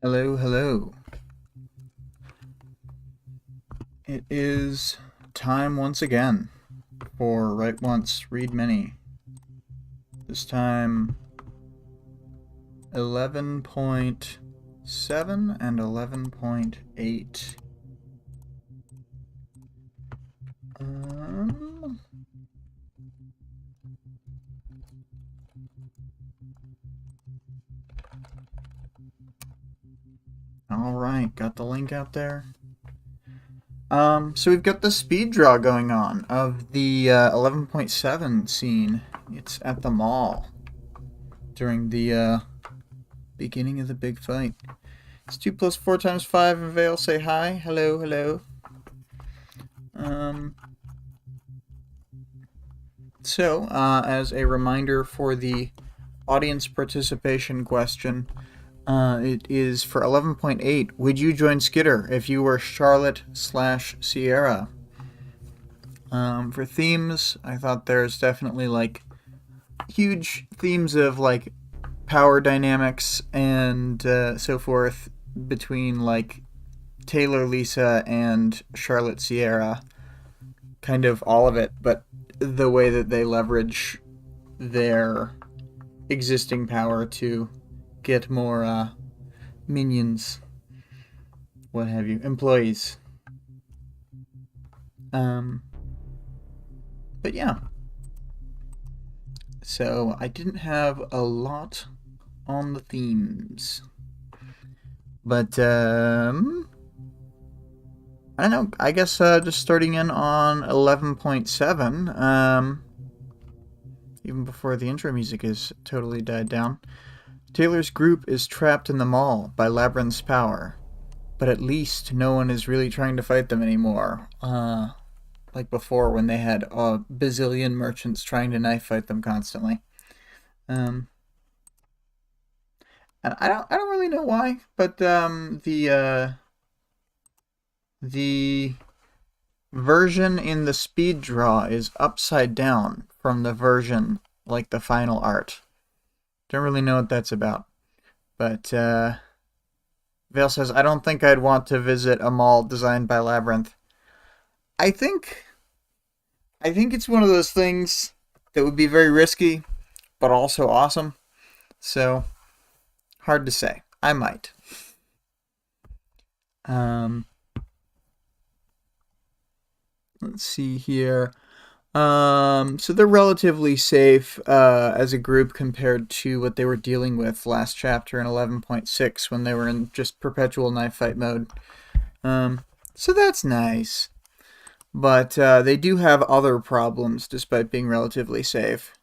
Hello, hello. It is time once again for Write Once, Read Many. This time 11.7 and 11.8. Alright, got the link out there. So we've got the speed draw going on of the 11.7 scene. It's at the mall during the beginning of the big fight. It's 2 plus 4 times 5, and Vale say hi. Hello, hello. So, as a reminder for the audience participation question, it is for 11.8. Would you join Skitter if you were Charlotte/Sierra? For themes, I thought there's definitely like huge themes of like power dynamics and so forth between like Taylor Lisa and Charlotte Sierra. Kind of all of it, but the way that they leverage their existing power to get more minions, what have you, employees. But yeah. So I didn't have a lot on the themes. But I don't know, I guess just starting in on 11.7, even before the intro music has totally died down. Taylor's group is trapped in the mall by Labyrinth's power, but at least no one is really trying to fight them anymore. Like before, when they had a bazillion merchants trying to knife fight them constantly. And I don't really know why, but the version in the speed draw is upside down from the version like the final art. Don't really know what that's about. But Vale says, I don't think I'd want to visit a mall designed by Labyrinth. I think it's one of those things that would be very risky, but also awesome. So, hard to say. I might. Let's see here. So they're relatively safe as a group compared to what they were dealing with last chapter in 11.6 when they were in just perpetual knife fight mode. So that's nice. But they do have other problems despite being relatively safe.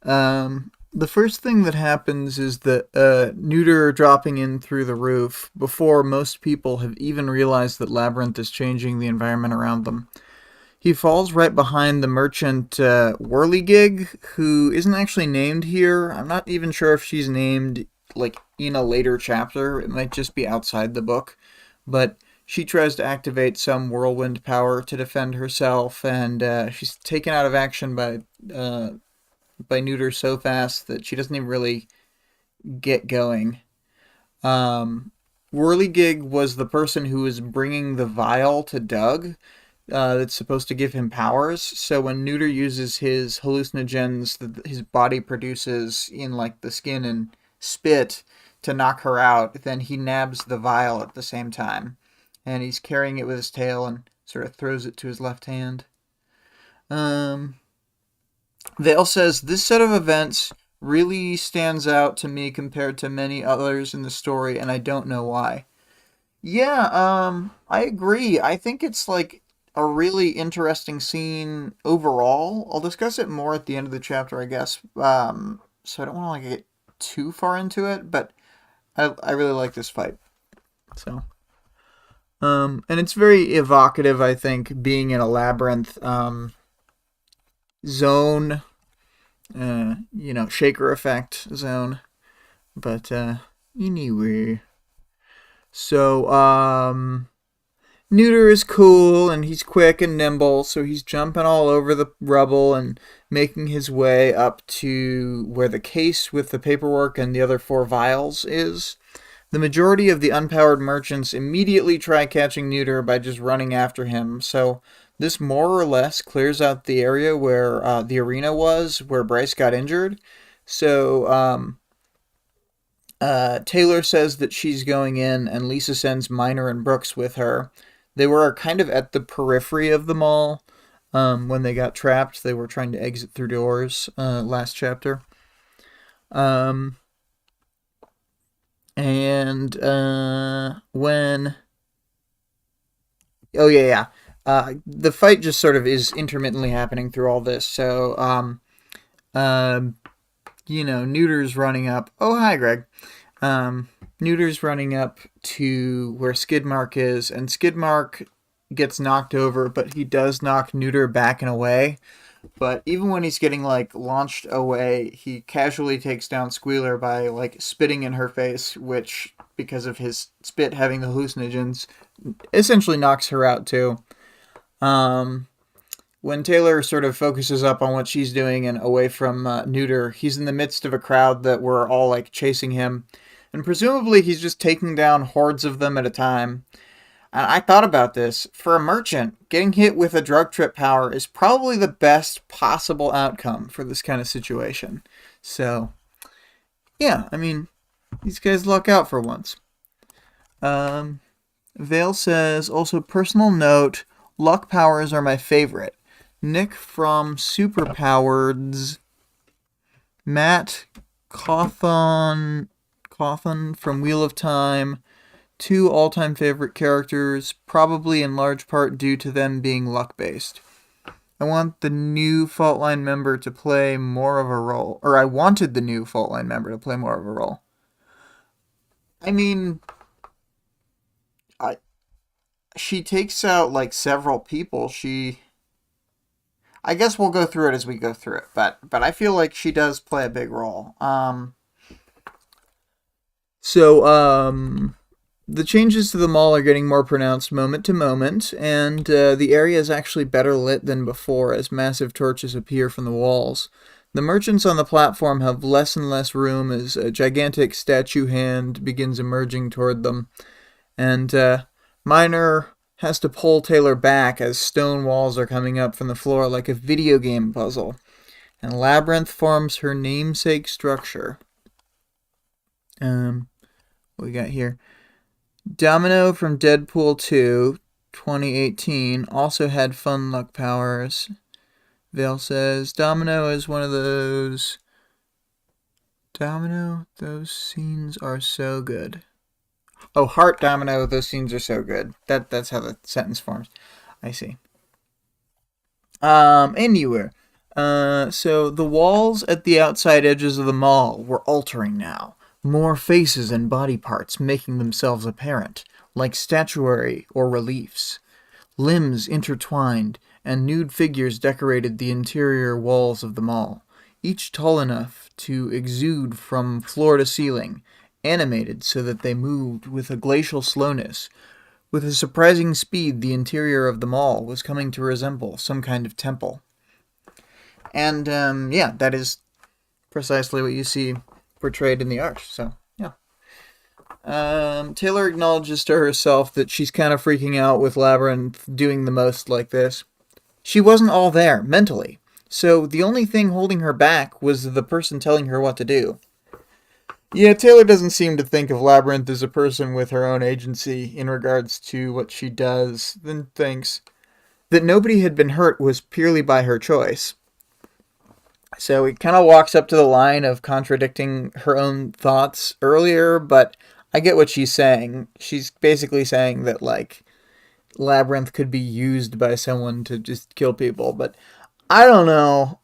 The first thing that happens is that Neuter dropping in through the roof before most people have even realized that Labyrinth is changing the environment around them. He falls right behind the merchant Whirligig, who isn't actually named here. I'm not even sure if she's named like in a later chapter. It might just be outside the book. But she tries to activate some whirlwind power to defend herself, and she's taken out of action by Neuter so fast that she doesn't even really get going. Whirligig was the person who was bringing the vial to Doug. That's supposed to give him powers. So when Neuter uses his hallucinogens that his body produces in like the skin and spit to knock her out, then he nabs the vial at the same time. And he's carrying it with his tail and sort of throws it to his left hand. Vale says, this set of events really stands out to me compared to many others in the story, and I don't know why. Yeah, I agree. I think it's like a really interesting scene overall. I'll discuss it more at the end of the chapter, I guess. So I don't want to get too far into it, but I really like this fight. So, and it's very evocative, I think, being in a labyrinth zone, shaker effect zone. But anyway, so Neuter is cool and he's quick and nimble, so he's jumping all over the rubble and making his way up to where the case with the paperwork and the other 4 vials is. The majority of the unpowered merchants immediately try catching Neuter by just running after him, so this more or less clears out the area where the arena was, where Bryce got injured. So Taylor says that she's going in, and Lisa sends Miner and Brooks with her. They were kind of at the periphery of the mall when they got trapped. They were trying to exit through doors last chapter. And when... Oh, yeah. The fight just sort of is intermittently happening through all this. So, Neuter's running up. Oh, hi, Greg. Neuter's running up to where Skidmark is, and Skidmark gets knocked over, but he does knock Neuter back and away. But even when he's getting, launched away, he casually takes down Squealer by, spitting in her face, which, because of his spit having the hallucinogens, essentially knocks her out, too. When Taylor sort of focuses up on what she's doing and away from Neuter, he's in the midst of a crowd that were all, chasing him. And presumably he's just taking down hordes of them at a time. And I thought about this. For a merchant, getting hit with a drug trip power is probably the best possible outcome for this kind of situation. So, yeah, I mean, these guys luck out for once. Vale says, also, personal note, luck powers are my favorite. Nick from Superpowered's, Matt Cawthon from Wheel of Time, 2 all-time favorite characters, probably in large part due to them being luck-based. I want the new Fault Line member to play more of a role. Or I wanted the new Fault Line member to play more of a role. I mean, she takes out, several people. I guess we'll go through it as we go through it, but I feel like she does play a big role. The changes to the mall are getting more pronounced moment to moment, and the area is actually better lit than before as massive torches appear from the walls. The merchants on the platform have less and less room as a gigantic statue hand begins emerging toward them, and Miner has to pull Taylor back as stone walls are coming up from the floor like a video game puzzle, and Labyrinth forms her namesake structure. What we got here? Domino from Deadpool 2, 2018, also had fun luck powers. Vale says, Domino is one of those... Domino, those scenes are so good. Oh, Heart Domino, those scenes are so good. That's how the sentence forms. I see. Anywhere. So the walls at the outside edges of the mall were altering now. More faces and body parts making themselves apparent, like statuary or reliefs. Limbs intertwined, and nude figures decorated the interior walls of the mall, each tall enough to exude from floor to ceiling, animated so that they moved with a glacial slowness. With a surprising speed, the interior of the mall was coming to resemble some kind of temple. And, that is precisely what you see portrayed in the art, so, yeah. Taylor acknowledges to herself that she's kind of freaking out with Labyrinth doing the most like this. She wasn't all there, mentally, so the only thing holding her back was the person telling her what to do. Yeah, Taylor doesn't seem to think of Labyrinth as a person with her own agency in regards to what she does, then thinks that nobody had been hurt was purely by her choice. So it kind of walks up to the line of contradicting her own thoughts earlier, but I get what she's saying. She's basically saying that, Labyrinth could be used by someone to just kill people, but I don't know.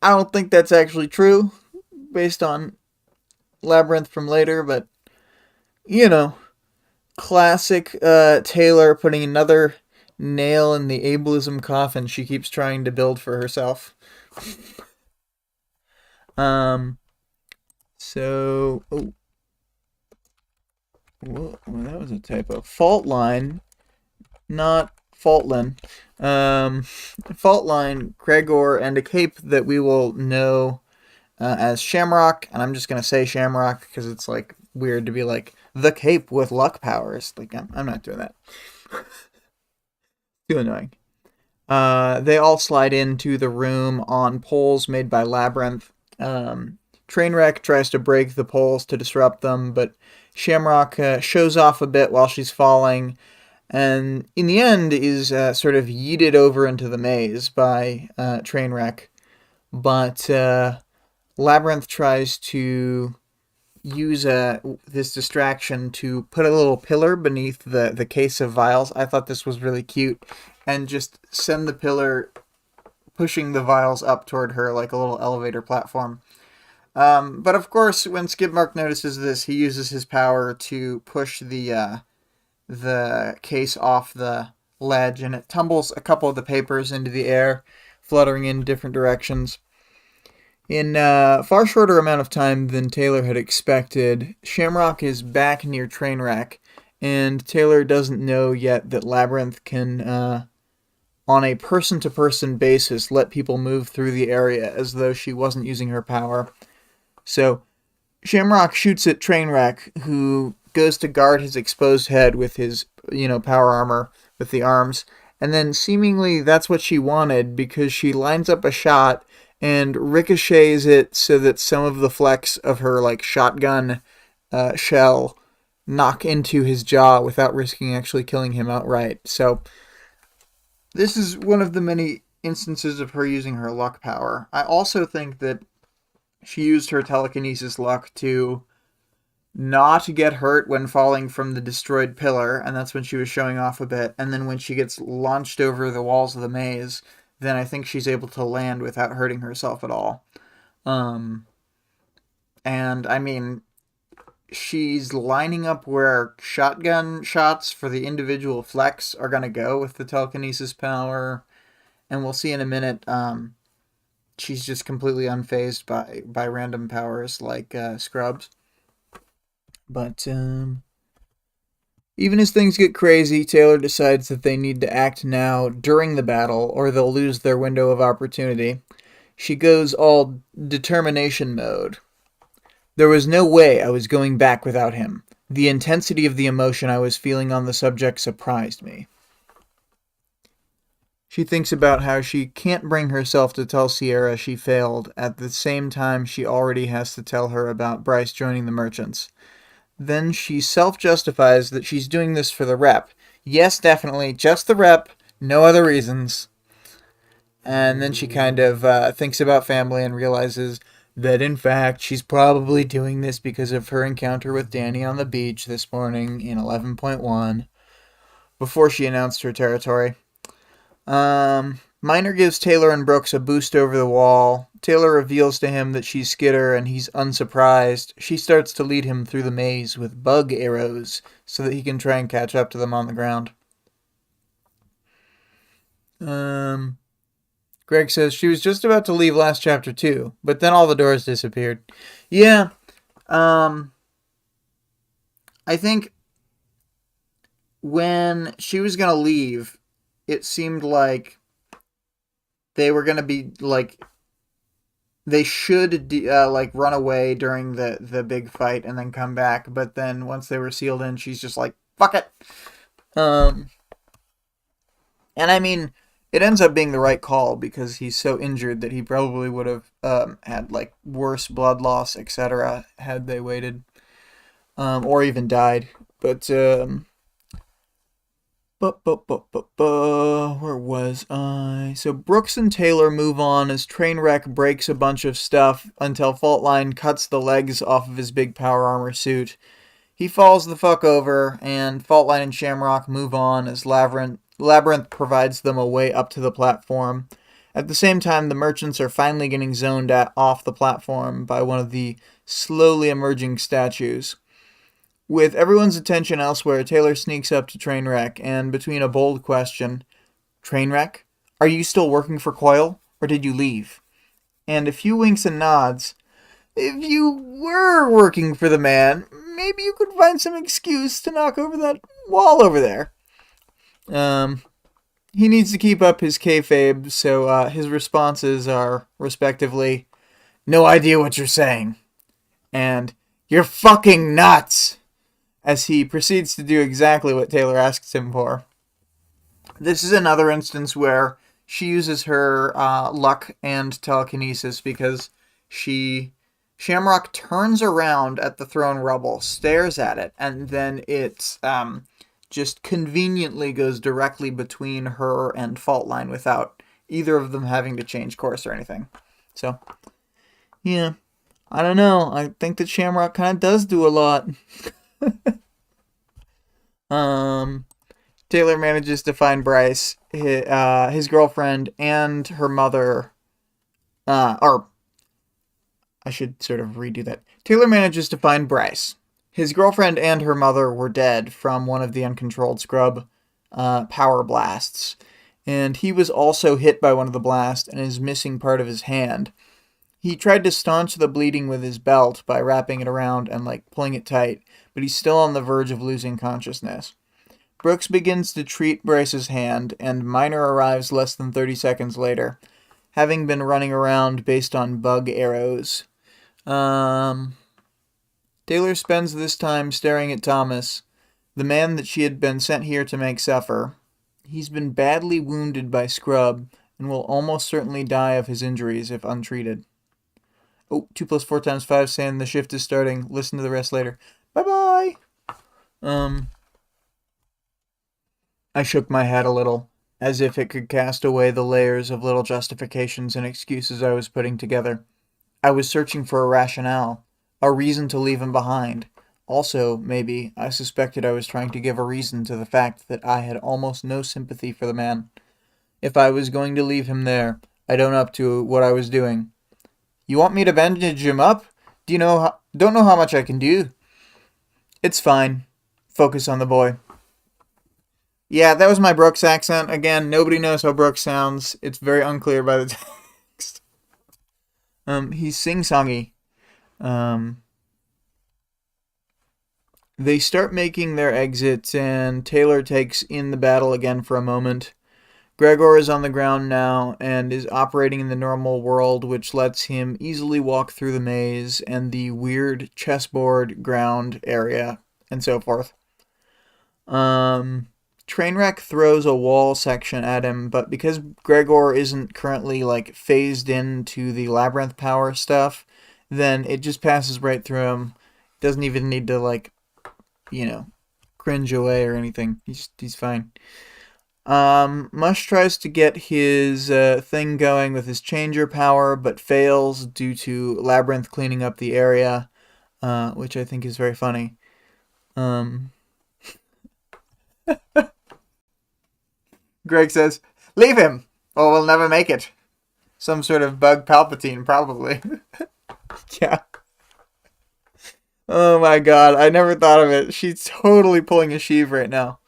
I don't think that's actually true, based on Labyrinth from later, but, classic Taylor putting another nail in the ableism coffin she keeps trying to build for herself. Whoa, that was a typo. Fault Line not Faultline. Faultline, Gregor, and a cape that we will know as Shamrock, and I'm just gonna say Shamrock because it's like weird to be like the cape with luck powers. Like I'm not doing that. Too annoying. They all slide into the room on poles made by Labyrinth. Trainwreck tries to break the poles to disrupt them, but Shamrock shows off a bit while she's falling, and in the end is sort of yeeted over into the maze by Trainwreck. But Labyrinth tries to use this distraction to put a little pillar beneath the case of vials. I thought this was really cute, and just send the pillar pushing the vials up toward her like a little elevator platform. But of course, when Skidmark notices this, he uses his power to push the case off the ledge, and it tumbles a couple of the papers into the air, fluttering in different directions. In a far shorter amount of time than Taylor had expected, Shamrock is back near Trainwreck, and Taylor doesn't know yet that Labyrinth can, on a person-to-person basis, let people move through the area as though she wasn't using her power. So, Shamrock shoots at Trainwreck, who goes to guard his exposed head with his, power armor with the arms, and then seemingly that's what she wanted because she lines up a shot and ricochets it so that some of the flecks of her like shotgun shell knock into his jaw without risking actually killing him outright. So this is one of the many instances of her using her luck power. I also think that she used her telekinesis luck to not get hurt when falling from the destroyed pillar, and that's when she was showing off a bit. And then when she gets launched over the walls of the maze, then I think she's able to land without hurting herself at all. And I mean, she's lining up where shotgun shots for the individual flecks are going to go with the telekinesis power. And we'll see in a minute, she's just completely unfazed by random powers like Scrubs. But even as things get crazy, Taylor decides that they need to act now during the battle or they'll lose their window of opportunity. She goes all determination mode. There was no way I was going back without him. The intensity of the emotion I was feeling on the subject surprised me. She thinks about how she can't bring herself to tell Sierra she failed at the same time she already has to tell her about Bryce joining the merchants. Then she self-justifies that she's doing this for the rep. Yes, definitely, just the rep, no other reasons. And then she kind of thinks about family and realizes that, in fact, she's probably doing this because of her encounter with Danny on the beach this morning in 11.1, before she announced her territory. Miner gives Taylor and Brooks a boost over the wall. Taylor reveals to him that she's Skidder, and he's unsurprised. She starts to lead him through the maze with bug arrows so that he can try and catch up to them on the ground. Greg says she was just about to leave last chapter too, but then all the doors disappeared. Yeah, I think when she was going to leave, it seemed like they were going to be like, they should like run away during the big fight and then come back. But then once they were sealed in, she's just like, fuck it. And I mean, it ends up being the right call because he's so injured that he probably would have had like worse blood loss, etc., had they waited, or even died. But where was I? So Brooks and Taylor move on as Trainwreck breaks a bunch of stuff until Faultline cuts the legs off of his big power armor suit. He falls the fuck over, and Faultline and Shamrock move on as Labyrinth provides them a way up to the platform. At the same time, the merchants are finally getting zoned off the platform by one of the slowly emerging statues. With everyone's attention elsewhere, Taylor sneaks up to Trainwreck, and between a bold question, Trainwreck, are you still working for Coil, or did you leave? And a few winks and nods. If you were working for the man, maybe you could find some excuse to knock over that wall over there. He needs to keep up his kayfabe, so his responses are respectively, "No idea what you're saying," and "You're fucking nuts," as he proceeds to do exactly what Taylor asks him for. This is another instance where she uses her luck and telekinesis because Shamrock turns around at the thrown rubble, stares at it, and then it just conveniently goes directly between her and Faultline without either of them having to change course or anything. So, yeah, I don't know. I think that Shamrock kind of does do a lot. um, Taylor manages to find Bryce, his girlfriend, and her mother. Or I should sort of redo that. Taylor manages to find Bryce. His girlfriend and her mother were dead from one of the uncontrolled scrub power blasts. And he was also hit by one of the blasts and is missing part of his hand. He tried to staunch the bleeding with his belt by wrapping it around and pulling it tight, but he's still on the verge of losing consciousness. Brooks begins to treat Bryce's hand, and Miner arrives less than 30 seconds later, having been running around based on bug arrows. Taylor spends this time staring at Thomas, the man that she had been sent here to make suffer. He's been badly wounded by Scrub, and will almost certainly die of his injuries if untreated. Oh, 2 plus 4 times 5 saying the shift is starting. Listen to the rest later. Bye-bye! I shook my head a little, as if it could cast away the layers of little justifications and excuses I was putting together. I was searching for a rationale, a reason to leave him behind. Also, maybe, I suspected I was trying to give a reason to the fact that I had almost no sympathy for the man. If I was going to leave him there, I'd own up to what I was doing. "You want me to bandage him up? Don't know how much I can do." "It's fine. Focus on the boy." Yeah, that was my Brooks accent. Again, nobody knows how Brooks sounds. It's very unclear by the text. He's sing-songy. They start making their exits, and Taylor takes in the battle again for a moment. Gregor is on the ground now and is operating in the normal world, which lets him easily walk through the maze and the weird chessboard ground area and so forth. Trainwreck throws a wall section at him, but because Gregor isn't currently phased into the labyrinth power stuff, then it just passes right through him. Doesn't even need to cringe away or anything. He's fine. Mush tries to get his thing going with his changer power, but fails due to Labyrinth cleaning up the area, which I think is very funny. Greg says, "Leave him, or we'll never make it." Some sort of bug Palpatine, probably. Yeah. Oh my god, I never thought of it. She's totally pulling a Sheev right now.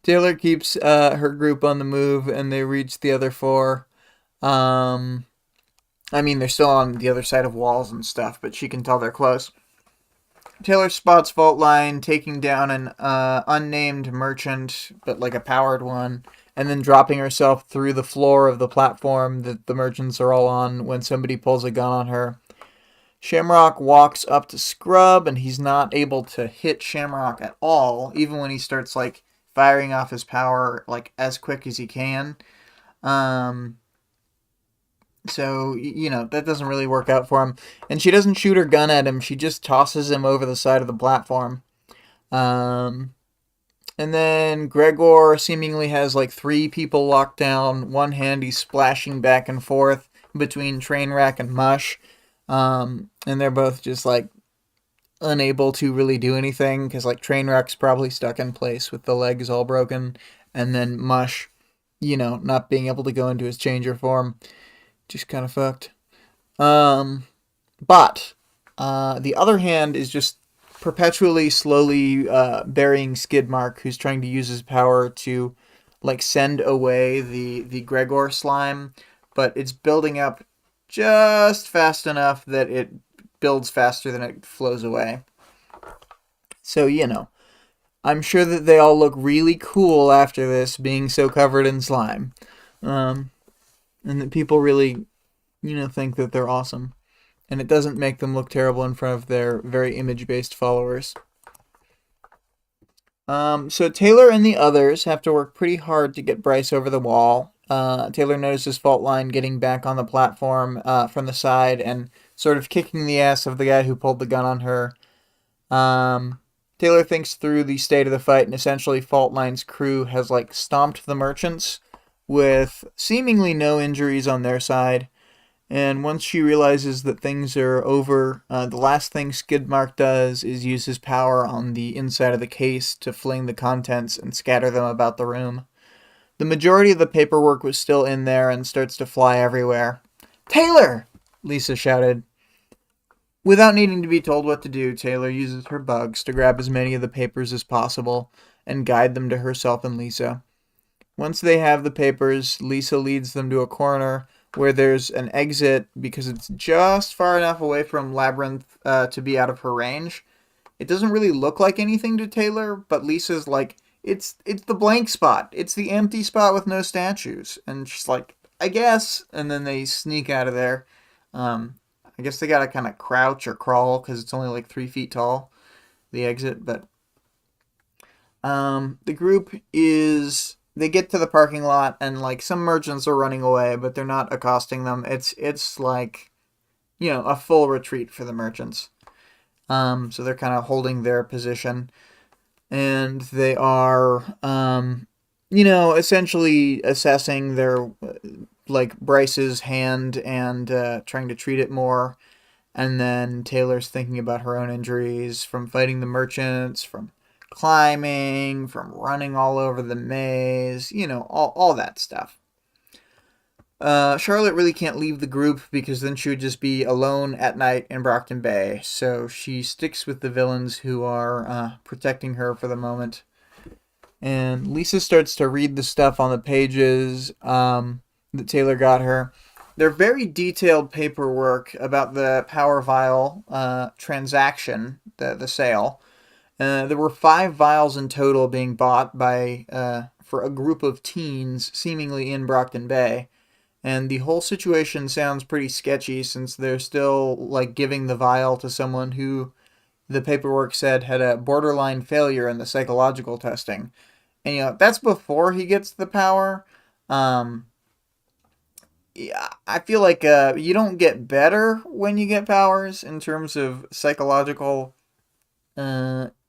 Taylor keeps her group on the move, and they reach the other four. They're still on the other side of walls and stuff, but she can tell they're close. Taylor spots Faultline taking down an unnamed merchant, but a powered one, and then dropping herself through the floor of the platform that the merchants are all on when somebody pulls a gun on her. Shamrock walks up to Scrub, and he's not able to hit Shamrock at all, even when he starts firing off his power as quick as he can. So, that doesn't really work out for him. And she doesn't shoot her gun at him. She just tosses him over the side of the platform. And then Gregor seemingly has 3 people locked down. One hand he's splashing back and forth between Trainwreck and Mush. And they're both just unable to really do anything because Trainwreck's probably stuck in place with the legs all broken. And then Mush, not being able to go into his changer form. Just kind of fucked. But the other hand is just perpetually, slowly burying Skidmark, who's trying to use his power to send away the Gregor slime, but it's building up just fast enough that it builds faster than it flows away. So, I'm sure that they all look really cool after this, being so covered in slime. Um, and that people really, think that they're awesome. And it doesn't make them look terrible in front of their very image-based followers. So Taylor and the others have to work pretty hard to get Bryce over the wall. Taylor notices Fault Line getting back on the platform from the side and sort of kicking the ass of the guy who pulled the gun on her. Um, Taylor thinks through the state of the fight, and essentially Fault Line's crew has stomped the merchants with seemingly no injuries on their side. And once she realizes that things are over, the last thing Skidmark does is use his power on the inside of the case to fling the contents and scatter them about the room. The majority of the paperwork was still in there and starts to fly everywhere. "Taylor!" Lisa shouted. Without needing to be told what to do, Taylor uses her bugs to grab as many of the papers as possible and guide them to herself and Lisa. Once they have the papers, Lisa leads them to a corner where there's an exit because it's just far enough away from Labyrinth to be out of her range. It doesn't really look like anything to Taylor, but Lisa's like, it's the blank spot. It's the empty spot with no statues. And she's like, I guess. And then they sneak out of there. I guess they gotta kind of crouch or crawl because it's only 3 feet tall, the exit. But the group is... They get to the parking lot and some merchants are running away, but they're not accosting them. It's a full retreat for the merchants. So they're kind of holding their position, and they are essentially assessing their Bryce's hand and trying to treat it more. And then Taylor's thinking about her own injuries from fighting the merchants, from climbing, from running all over the maze, all that stuff. Charlotte really can't leave the group because then she would just be alone at night in Brockton Bay, so she sticks with the villains who are protecting her for the moment. And Lisa starts to read the stuff on the pages that Taylor got her. They're very detailed paperwork about the Power Vial transaction, the sale. There were 5 vials in total being bought for a group of teens, seemingly in Brockton Bay. And the whole situation sounds pretty sketchy since they're still giving the vial to someone who the paperwork said had a borderline failure in the psychological testing. And that's before he gets the power. Yeah, I feel like you don't get better when you get powers in terms of psychological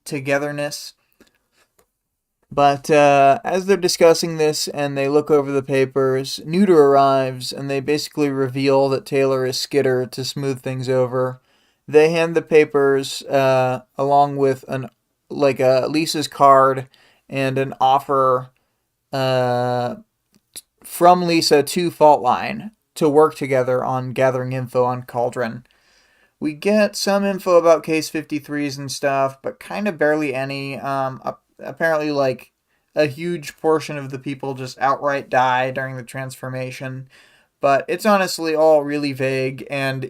togetherness. But as they're discussing this and they look over the papers, Neuter arrives and they basically reveal that Taylor is Skidder to smooth things over. They hand the papers along with Lisa's card and an offer from Lisa to Fault Line to work together on gathering info on Cauldron. We get some info about Case 53s and stuff, but kind of barely any. Apparently, a huge portion of the people just outright die during the transformation. But it's honestly all really vague, and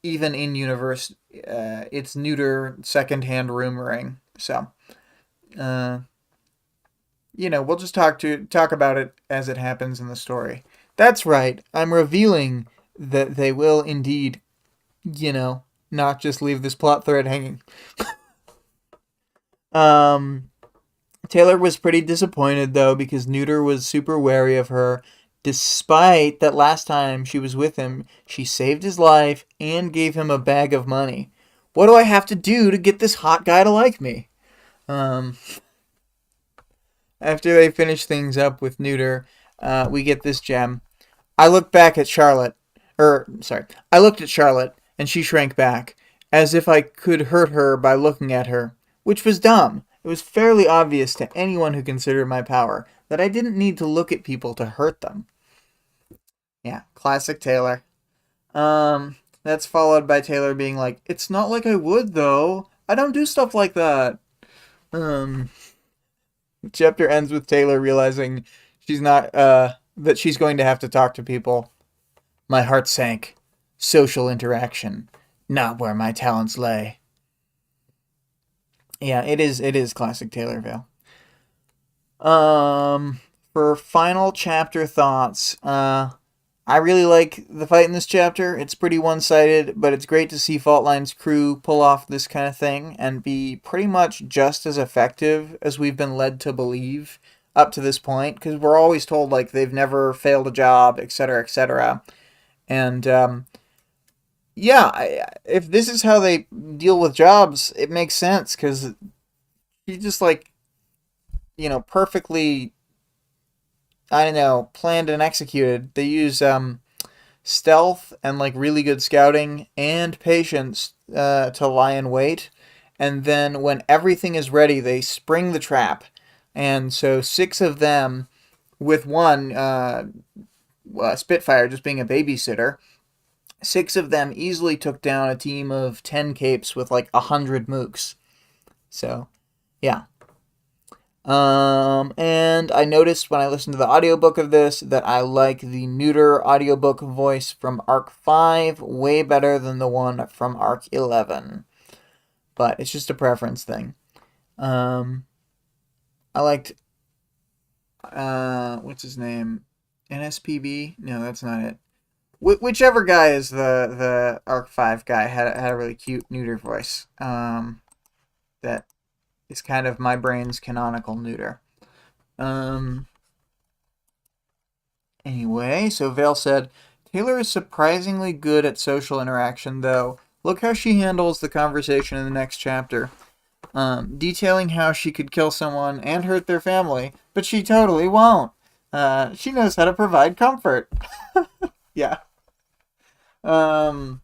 even in universe, it's neuter secondhand rumoring. So, we'll just talk about it as it happens in the story. That's right. I'm revealing that they will indeed, not just leave this plot thread hanging. Taylor was pretty disappointed, though, because Neuter was super wary of her, despite that last time she was with him, she saved his life and gave him a bag of money. What do I have to do to get this hot guy to like me? After they finish things up with Neuter, we get this gem. I looked at Charlotte, and she shrank back, as if I could hurt her by looking at her, which was dumb. It was fairly obvious to anyone who considered my power that I didn't need to look at people to hurt them. Yeah, classic Taylor. That's followed by Taylor being like, it's not like I would, though. I don't do stuff like that. Chapter ends with Taylor realizing she's not, that she's going to have to talk to people. My heart sank. Social interaction. Not where my talents lay. Yeah, it is classic Taylor Vale. Um, for final chapter thoughts, I really like the fight in this chapter. It's pretty one-sided, but it's great to see Fault Line's crew pull off this kind of thing and be pretty much just as effective as we've been led to believe up to this point. Because we're always told like they've never failed a job, etc., etc. And yeah, if this is how they deal with jobs, it makes sense because he just like perfectly, I don't know, planned and executed. They use stealth and like really good scouting and patience to lie in wait, and then when everything is ready, they spring the trap. And so six of them, with one Spitfire just being a babysitter, six of them easily took down a team of 10 capes with like 100 mooks. So yeah. And I noticed when I listened to the audiobook of this that I like the neuter audiobook voice from Arc 5 way better than the one from Arc 11. But it's just a preference thing. Um, I liked, what's his name? NSPB? No, that's not it. Whichever guy is the Arc 5 guy had a really cute neuter voice. That is kind of my brain's canonical neuter. Um, Anyway, so Vale said, Taylor is surprisingly good at social interaction, though. Look how she handles the conversation in the next chapter. Detailing how she could kill someone and hurt their family, but she totally won't. She knows how to provide comfort. Yeah. Um,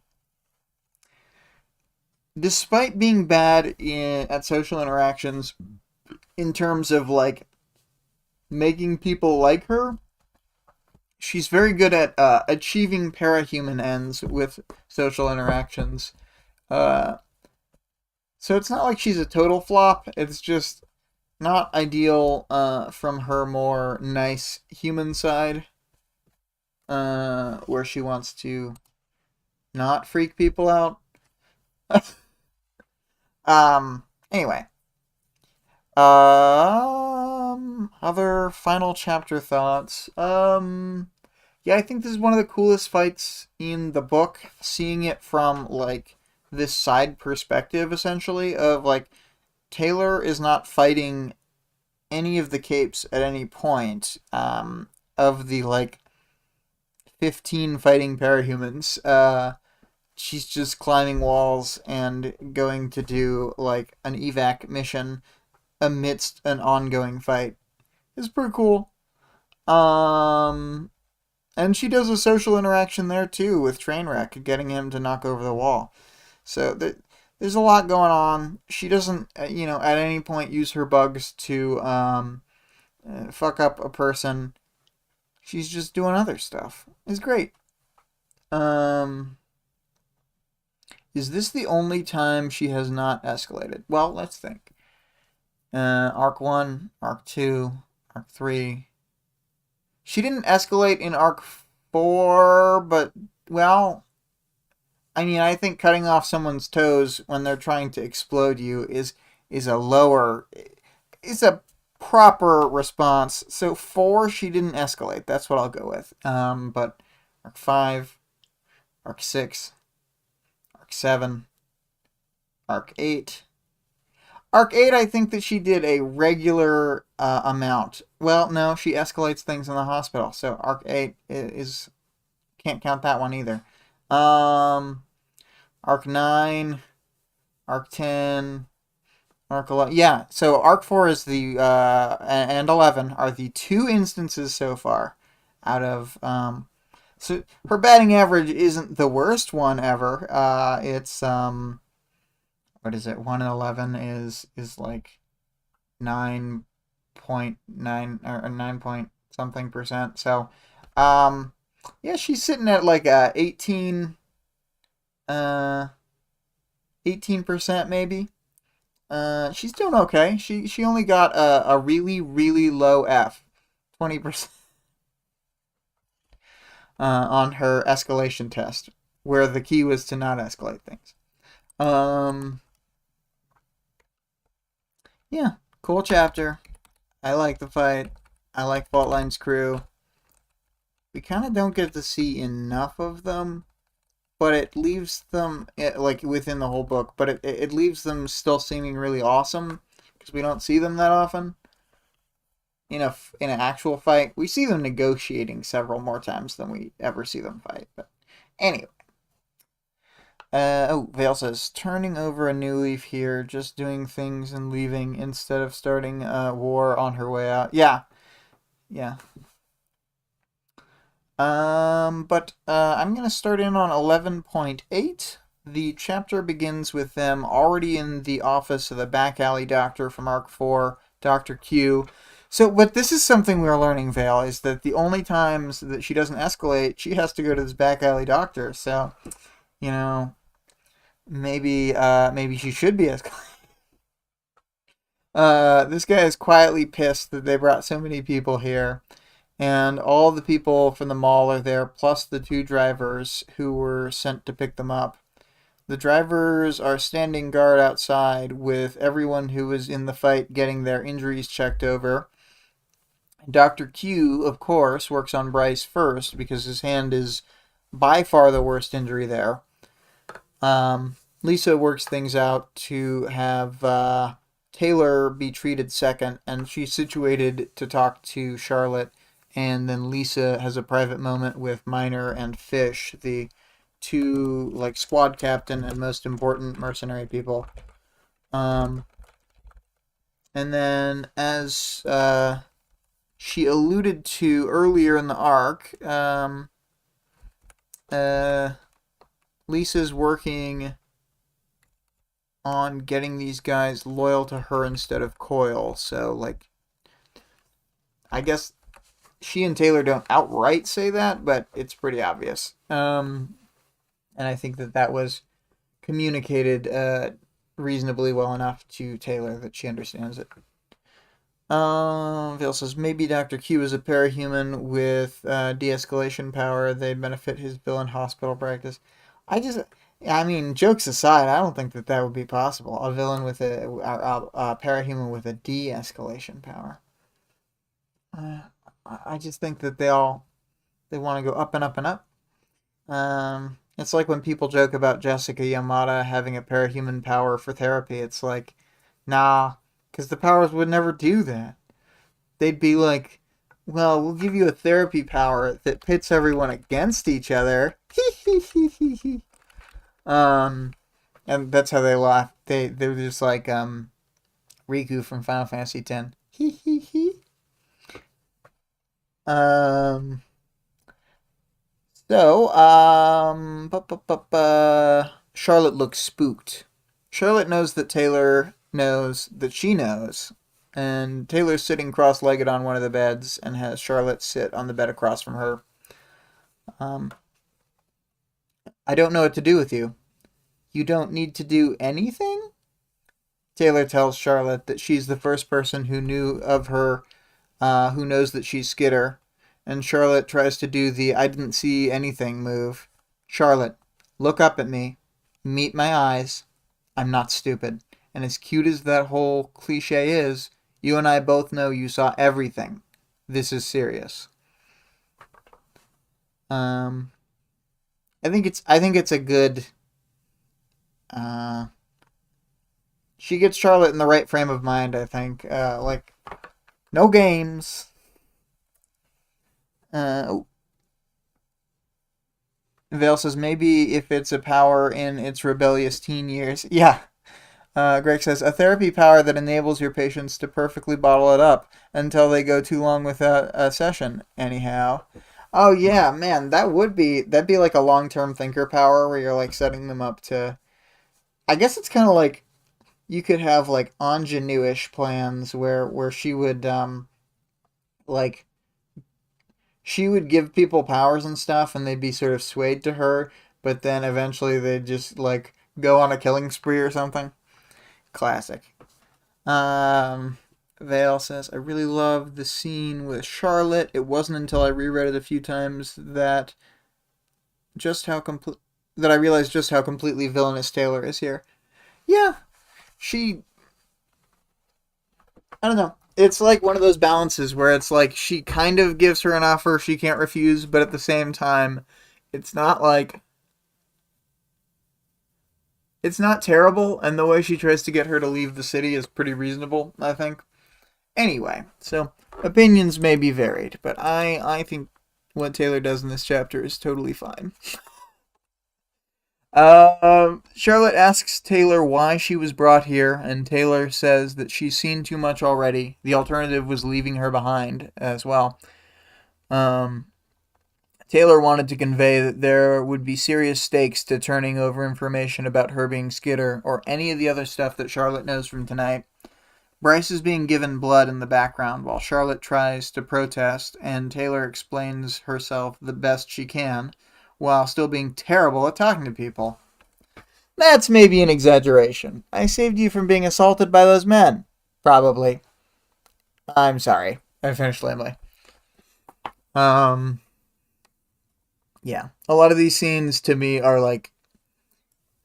Despite being bad at social interactions in terms of like making people like her, she's very good at achieving parahuman ends with social interactions. Uh, so it's not like she's a total flop. It's just not ideal from her more nice human side, where she wants to not freak people out. Anyway. Other final chapter thoughts. Yeah, I think this is one of the coolest fights in the book. Seeing it from like this side perspective, essentially, of like Taylor is not fighting any of the capes at any point. Of the like 15 fighting parahumans. She's just climbing walls and going to do like an evac mission amidst an ongoing fight. It's pretty cool. Um, and she does a social interaction there too with Trainwreck, getting him to knock over the wall. So there's a lot going on. She doesn't, at any point use her bugs to fuck up a person. She's just doing other stuff. It's great. Um, is this the only time she has not escalated? Well, let's think. Arc 1, Arc 2, Arc 3. She didn't escalate in Arc 4, but, well, I mean, I think cutting off someone's toes when they're trying to explode you is a lower, is a proper response. So 4, she didn't escalate. That's what I'll go with. But Arc 5, Arc 6, Arc 7, Arc 8. Arc 8, I think that she did a regular amount. Well, no, she escalates things in the hospital. So Arc 8 is can't count that one either. Um, Arc 9, Arc 10, Arc 11. Yeah, so Arc 4 is the, and 11 are the two instances so far out of, so her batting average isn't the worst one ever. It's, what is it? 1 and 11 is like 9.9 or 9 point something percent. So, um, yeah, she's sitting at like uh 18% maybe. She's doing okay. She only got a really really low F, 20% on her escalation test, where the key was to not escalate things. Um, Yeah, cool chapter. I like the fight. I like Fault Line's crew. We kind of don't get to see enough of them, but it leaves them like within the whole book. But it leaves them still seeming really awesome because we don't see them that often in an actual fight. We see them negotiating several more times than we ever see them fight. But anyway, Vale says turning over a new leaf here, just doing things and leaving instead of starting a war on her way out. Yeah, yeah. But I'm gonna start in on 11.8. The chapter begins with them already in the office of the back alley doctor from Arc 4, Dr. Q. So, but this is something we're learning, Vale, is that the only times that she doesn't escalate, she has to go to this back alley doctor. So, you know, maybe she should be escalating. This guy is quietly pissed that they brought so many people here. And all the people from the mall are there, plus the two drivers who were sent to pick them up. The drivers are standing guard outside with everyone who was in the fight getting their injuries checked over. Dr. Q, of course, works on Bryce first because his hand is by far the worst injury there. Lisa works things out to have Taylor be treated second, and she's situated to talk to Charlotte. And then Lisa has a private moment with Miner and Fish, the two like squad captain and most important mercenary people. And then as she alluded to earlier in the arc, Lisa's working on getting these guys loyal to her instead of Coil. So like, I guess she and Taylor don't outright say that, but it's pretty obvious. And I think that was communicated reasonably well enough to Taylor that she understands it. Vale says maybe Dr. Q is a parahuman with de-escalation power. They benefit his villain hospital practice. I mean, jokes aside, I don't think that would be possible. A villain with a parahuman with a de-escalation power. I just think that they want to go up and up and up. It's like when people joke about Jessica Yamada having a parahuman power for therapy. It's like, nah, because the powers would never do that. They'd be like, well, we'll give you a therapy power that pits everyone against each other. And that's how they laugh. They're just like Riku from Final Fantasy X. Um. Charlotte looks spooked. Charlotte knows that Taylor knows that she knows, and Taylor's sitting cross-legged on one of the beds and has Charlotte sit on the bed across from her. Um, I don't know what to do with you. You don't need to do anything? Taylor tells Charlotte that she's the first person who knew of her, who knows that she's Skitter, and Charlotte tries to do the I didn't see anything move. Charlotte, look up at me. Meet my eyes. I'm not stupid. And as cute as that whole cliche is, you and I both know you saw everything. This is serious. Um, I think it's a good. Uh, she gets Charlotte in the right frame of mind. I think. Like, no games. Oh. Vale says maybe if it's a power in its rebellious teen years. Yeah. Greg says a therapy power that enables your patients to perfectly bottle it up until they go too long without a session. Anyhow. Oh yeah, man, that'd be like a long-term thinker power where you're like setting them up to. I guess it's kind of like you could have like ingenue-ish plans where she would like she would give people powers and stuff and they'd be sort of swayed to her, but then eventually they'd just like go on a killing spree or something. Classic. Um, Vale says, I really love the scene with Charlotte. It wasn't until I reread it a few times just how complete that I realized just how completely villainous Taylor is here. Yeah, she I don't know. It's like one of those balances where it's like she kind of gives her an offer she can't refuse, but at the same time, it's not like it's not terrible, and the way she tries to get her to leave the city is pretty reasonable, I think. Anyway, so opinions may be varied, but I think what Taylor does in this chapter is totally fine. Charlotte asks Taylor why she was brought here, and Taylor says that she's seen too much already. The alternative was leaving her behind as well. Um, Taylor wanted to convey that there would be serious stakes to turning over information about her being Skitter or any of the other stuff that Charlotte knows from tonight. Bryce is being given blood in the background while Charlotte tries to protest, and Taylor explains herself the best she can while still being terrible at talking to people. That's maybe an exaggeration. I saved you from being assaulted by those men. Probably. I'm sorry. I finished lamely. Yeah. A lot of these scenes to me are like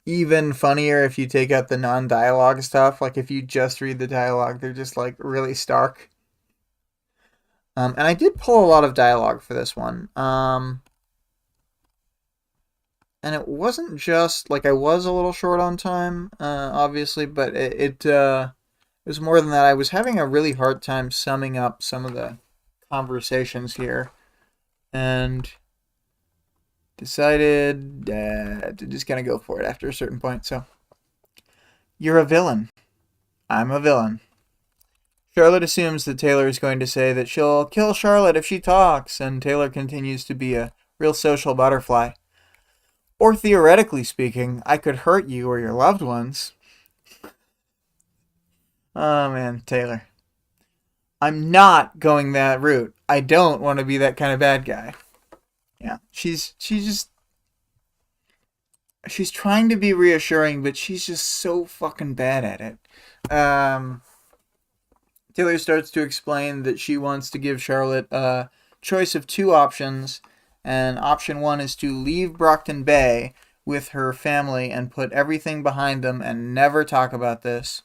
even funnier if you take out the non-dialogue stuff. Like if you just read the dialogue, they're just like really stark. And I did pull a lot of dialogue for this one. And it wasn't just like I was a little short on time, obviously, but it was more than that. I was having a really hard time summing up some of the conversations here, and decided to just kind of go for it after a certain point. So, you're a villain. I'm a villain. Charlotte assumes that Taylor is going to say that she'll kill Charlotte if she talks, and Taylor continues to be a real social butterfly. Or theoretically speaking, I could hurt you or your loved ones. Oh man, Taylor. I'm not going that route. I don't want to be that kind of bad guy. Yeah, she's trying to be reassuring, but she's just so fucking bad at it. Taylor starts to explain that she wants to give Charlotte a choice of two options, and option one is to leave Brockton Bay with her family and put everything behind them and never talk about this.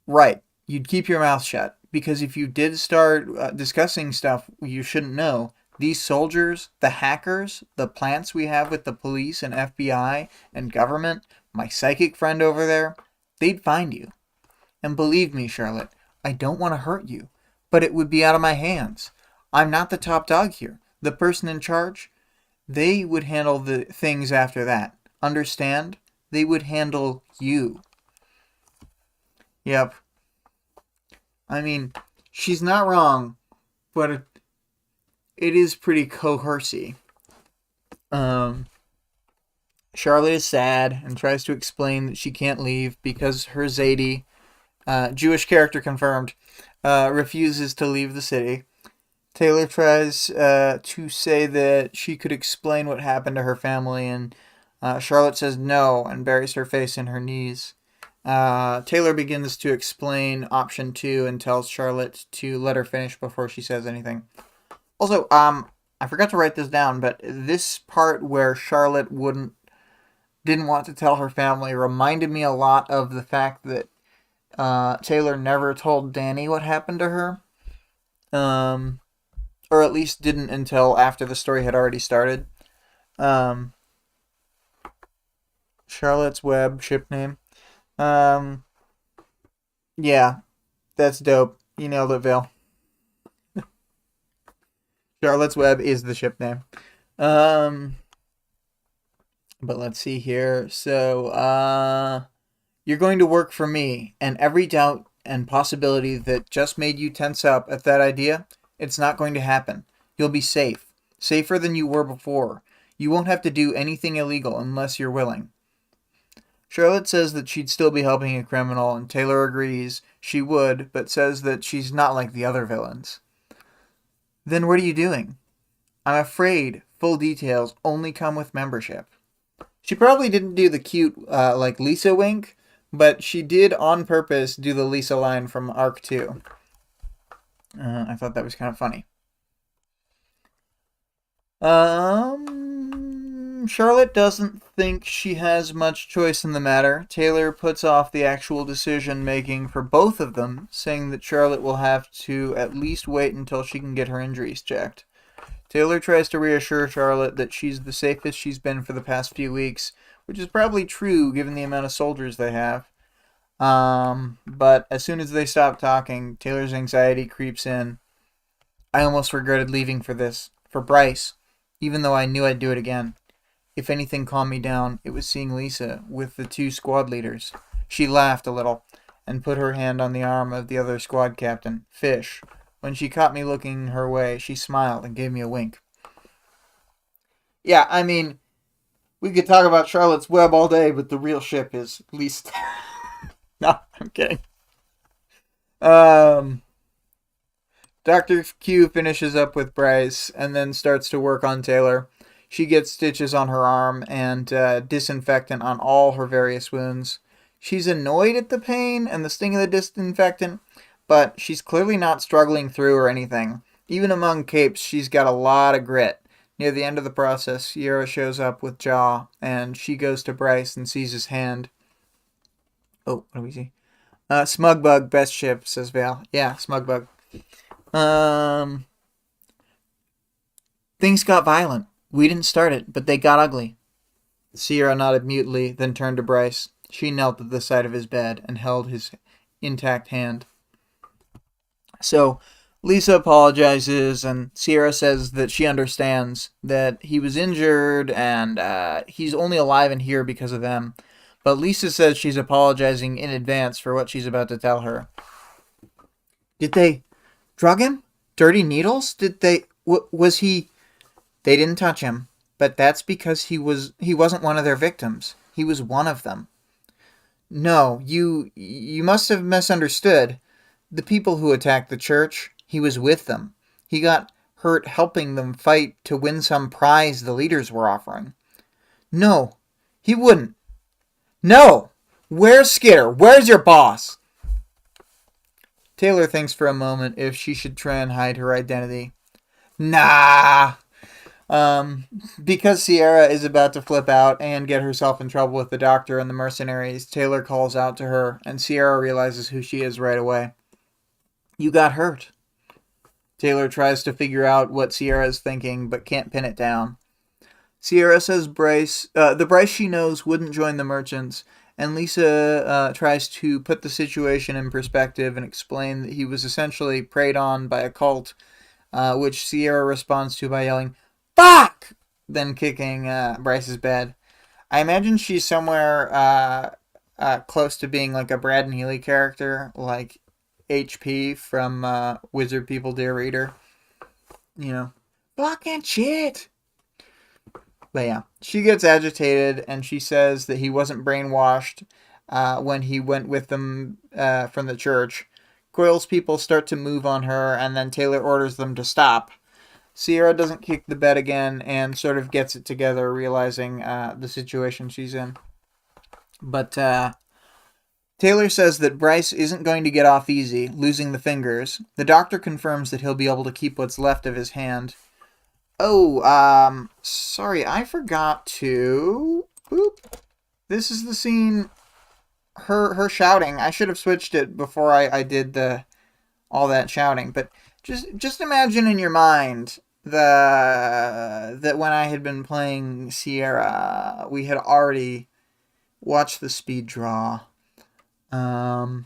Right, you'd keep your mouth shut, because if you did start discussing stuff you shouldn't know, these soldiers, the hackers, the plants we have with the police and FBI and government, my psychic friend over there, they'd find you. And believe me, Charlotte, I don't want to hurt you, but it would be out of my hands. I'm not the top dog here. The person in charge, they would handle the things after that. Understand? They would handle you. Yep. I mean, she's not wrong, but it is pretty coercy. Charlotte is sad and tries to explain that she can't leave because her Zadie, Jewish character confirmed, refuses to leave the city. Taylor tries to say that she could explain what happened to her family, and Charlotte says no and buries her face in her knees. Taylor begins to explain option 2 and tells Charlotte to let her finish before she says anything. Also, I forgot to write this down, but this part where Charlotte didn't want to tell her family reminded me a lot of the fact that Taylor never told Danny what happened to her. Or at least didn't until after the story had already started. Charlotte's Web, ship name. Yeah, that's dope. You nailed it, Vale. Charlotte's Web is the ship name. But let's see here. So, you're going to work for me, and every doubt and possibility that just made you tense up at that idea, it's not going to happen. You'll be safe. Safer than you were before. You won't have to do anything illegal unless you're willing. Charlotte says that she'd still be helping a criminal, and Taylor agrees she would, but says that she's not like the other villains. Then what are you doing? I'm afraid full details only come with membership. She probably didn't do the cute, like Lisa wink, but she did on purpose do the Lisa line from Arc 2. I thought that was kind of funny. Charlotte doesn't think she has much choice in the matter. Taylor puts off the actual decision making for both of them, saying that Charlotte will have to at least wait until she can get her injuries checked. Taylor tries to reassure Charlotte that she's the safest she's been for the past few weeks, which is probably true given the amount of soldiers they have. But as soon as they stop talking, Taylor's anxiety creeps in. I almost regretted leaving for this, for Bryce, even though I knew I'd do it again. If anything calmed me down, it was seeing Lisa with the two squad leaders. She laughed a little and put her hand on the arm of the other squad captain, Fish. When she caught me looking her way, she smiled and gave me a wink. Yeah, I mean, we could talk about Charlotte's Web all day, but the real ship is Lisa. No, I'm kidding. Dr. Q finishes up with Bryce and then starts to work on Taylor. She gets stitches on her arm and disinfectant on all her various wounds. She's annoyed at the pain and the sting of the disinfectant, but she's clearly not struggling through or anything. Even among capes, she's got a lot of grit. Near the end of the process, Sierra shows up with Jaw, and she goes to Bryce and sees his hand. Oh, what do we see? Smugbug, best ship, says Val. Yeah, Smugbug. Things got violent. We didn't start it, but they got ugly. Sierra nodded mutely, then turned to Bryce. She knelt at the side of his bed and held his intact hand. So, Lisa apologizes, and Sierra says that she understands that he was injured and he's only alive and here because of them. But Lisa says she's apologizing in advance for what she's about to tell her. Did they drug him? Dirty needles? Did they... was he... They didn't touch him, but that's because he wasn't one of their victims. He was one of them. No, you must have misunderstood. The people who attacked the church, he was with them. He got hurt helping them fight to win some prize the leaders were offering. No, he wouldn't. No! Where's Skitter? Where's your boss? Taylor thinks for a moment if she should try and hide her identity. Nah! Because Sierra is about to flip out and get herself in trouble with the doctor and the mercenaries, Taylor calls out to her, and Sierra realizes who she is right away. You got hurt. Taylor tries to figure out what Sierra is thinking, but can't pin it down. Sierra says the Bryce she knows wouldn't join the merchants, and Lisa tries to put the situation in perspective and explain that he was essentially preyed on by a cult, which Sierra responds to by yelling, "Fuck!" then kicking Bryce's bed. I imagine she's somewhere close to being like a Brad and Healy character, like HP from Wizard People Dear Reader. You know, fucking shit! But yeah, she gets agitated and she says that he wasn't brainwashed when he went with them from the church. Coyle's people start to move on her and then Taylor orders them to stop. Sierra doesn't kick the bed again and sort of gets it together, realizing the situation she's in. But Taylor says that Bryce isn't going to get off easy, losing the fingers. The doctor confirms that he'll be able to keep what's left of his hand. Oh, sorry, I forgot to... Boop. This is the scene... Her shouting. I should have switched it before I did all that shouting. But just imagine in your mind that when I had been playing Sierra, we had already watched the speed draw. You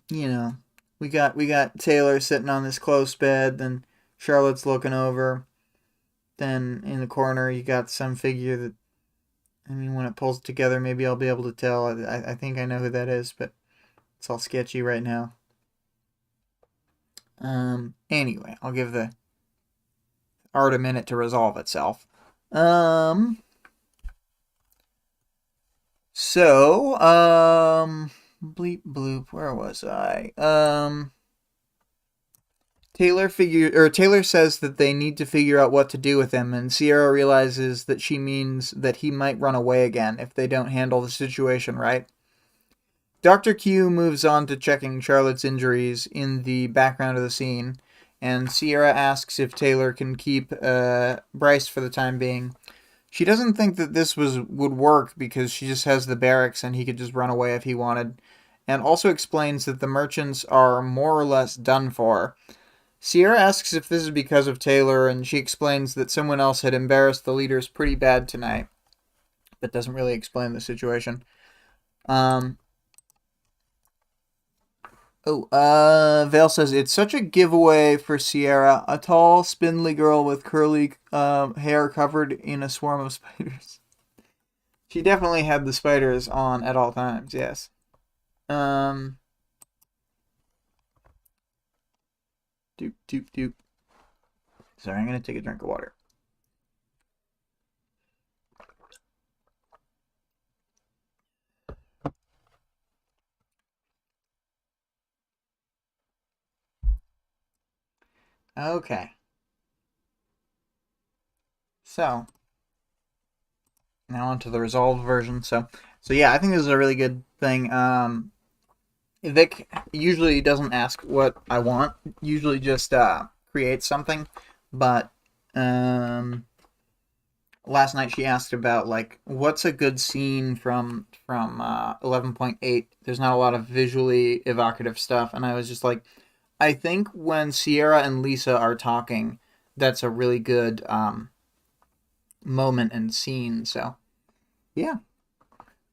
know, we got Taylor sitting on this close bed, then Charlotte's looking over. Then in the corner, you got some figure that, I mean, when it pulls together, maybe I'll be able to tell. I think I know who that is, but it's all sketchy right now. Anyway, I'll give the art a minute to resolve itself. Bleep bloop, where was I? Taylor says that they need to figure out what to do with him, and Sierra realizes that she means that he might run away again if they don't handle the situation right. Dr. Q moves on to checking Charlotte's injuries in the background of the scene. and Sierra asks if Taylor can keep Bryce for the time being. She doesn't think that this would work because she just has the barracks and he could just run away if he wanted, and also explains that the merchants are more or less done for. Sierra asks if this is because of Taylor, and she explains that someone else had embarrassed the leaders pretty bad tonight, but doesn't really explain the situation. Vale says, it's such a giveaway for Sierra, a tall, spindly girl with curly hair covered in a swarm of spiders. She definitely had the spiders on at all times, yes. Doop, doop, doop. Sorry, I'm going to take a drink of water. Okay. So, now onto the resolved version. So yeah, I think this is a really good thing. Vic usually doesn't ask what I want. Usually just creates something. But last night she asked about like what's a good scene from 11.8. There's not a lot of visually evocative stuff, and I was just like, I think when Sierra and Lisa are talking, that's a really good moment and scene. So yeah.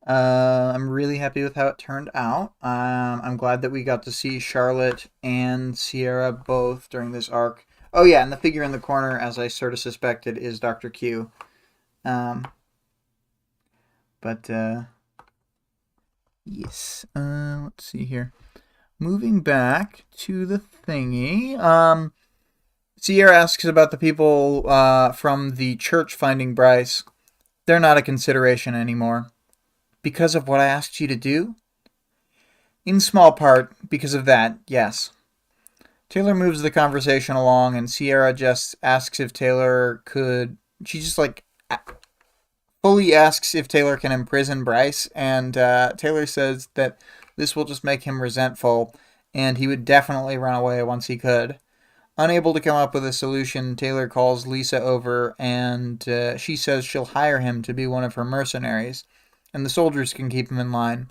I'm really happy with how it turned out. I'm glad that we got to see Charlotte and Sierra both during this arc. Oh yeah, and the figure in the corner, as I sort of suspected, is Dr. Q. But yes. Let's see here. Moving back to the thingy. Sierra asks about the people from the church finding Bryce. They're not a consideration anymore. Because of what I asked you to do? In small part, because of that, yes. Taylor moves the conversation along, and Sierra just asks if Taylor could... She just, like, fully asks if Taylor can imprison Bryce, and Taylor says that this will just make him resentful, and he would definitely run away once he could. Unable to come up with a solution, Taylor calls Lisa over, and she says she'll hire him to be one of her mercenaries, and the soldiers can keep him in line.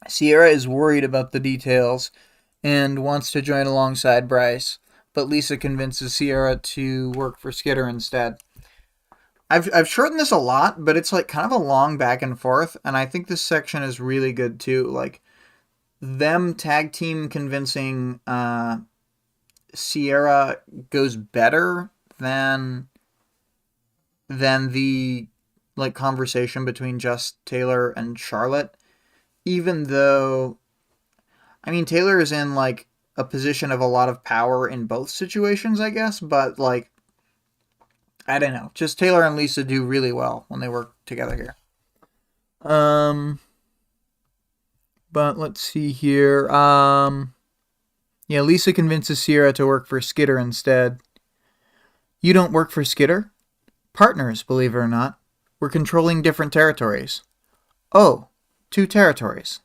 Sierra is worried about the details and wants to join alongside Bryce, but Lisa convinces Sierra to work for Skitter instead. I've shortened this a lot, but it's like kind of a long back and forth, and I think this section is really good too. Like them tag team convincing Sierra goes better than the like conversation between just Taylor and Charlotte, even though I mean Taylor is in like a position of a lot of power in both situations, I guess, but like I don't know, just Taylor and Lisa do really well when they work together here. But let's see here. Yeah, Lisa convinces Sierra to work for Skitter instead. You don't work for Skitter? Partners, believe it or not. We're controlling different territories. Oh, 2 territories.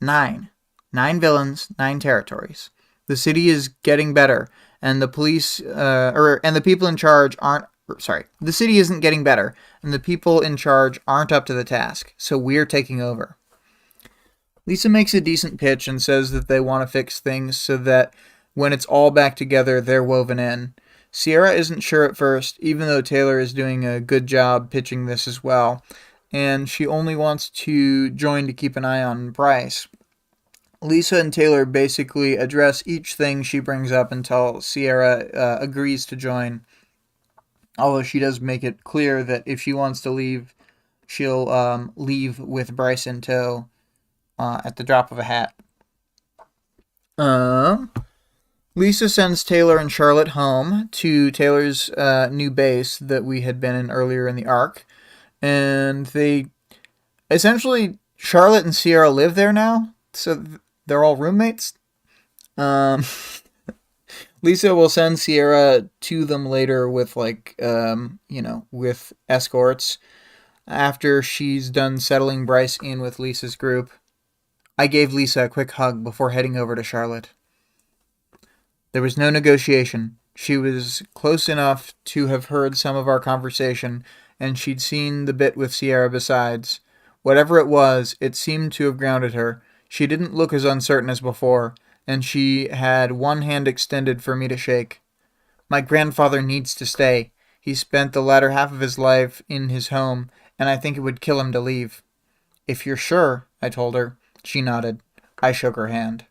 9. 9 villains, 9 territories. The city is getting better, and the police, and the people in charge aren't. Sorry, the city isn't getting better, and the people in charge aren't up to the task. So we're taking over. Lisa makes a decent pitch and says that they want to fix things so that when it's all back together, they're woven in. Sierra isn't sure at first, even though Taylor is doing a good job pitching this as well, and she only wants to join to keep an eye on Bryce. Lisa and Taylor basically address each thing she brings up until Sierra agrees to join, although she does make it clear that if she wants to leave, she'll leave with Bryce in tow at the drop of a hat. Lisa sends Taylor and Charlotte home to Taylor's new base that we had been in earlier in the arc. And they... Essentially, Charlotte and Sierra live there now, so they're all roommates. Lisa will send Sierra to them later with, like, with escorts after she's done settling Bryce in with Lisa's group. I gave Lisa a quick hug before heading over to Charlotte. There was no negotiation. She was close enough to have heard some of our conversation, and she'd seen the bit with Sierra besides. Whatever it was, it seemed to have grounded her. She didn't look as uncertain as before, and she had one hand extended for me to shake. My grandfather needs to stay. He spent the latter half of his life in his home, and I think it would kill him to leave. If you're sure, I told her. She nodded. I shook her hand.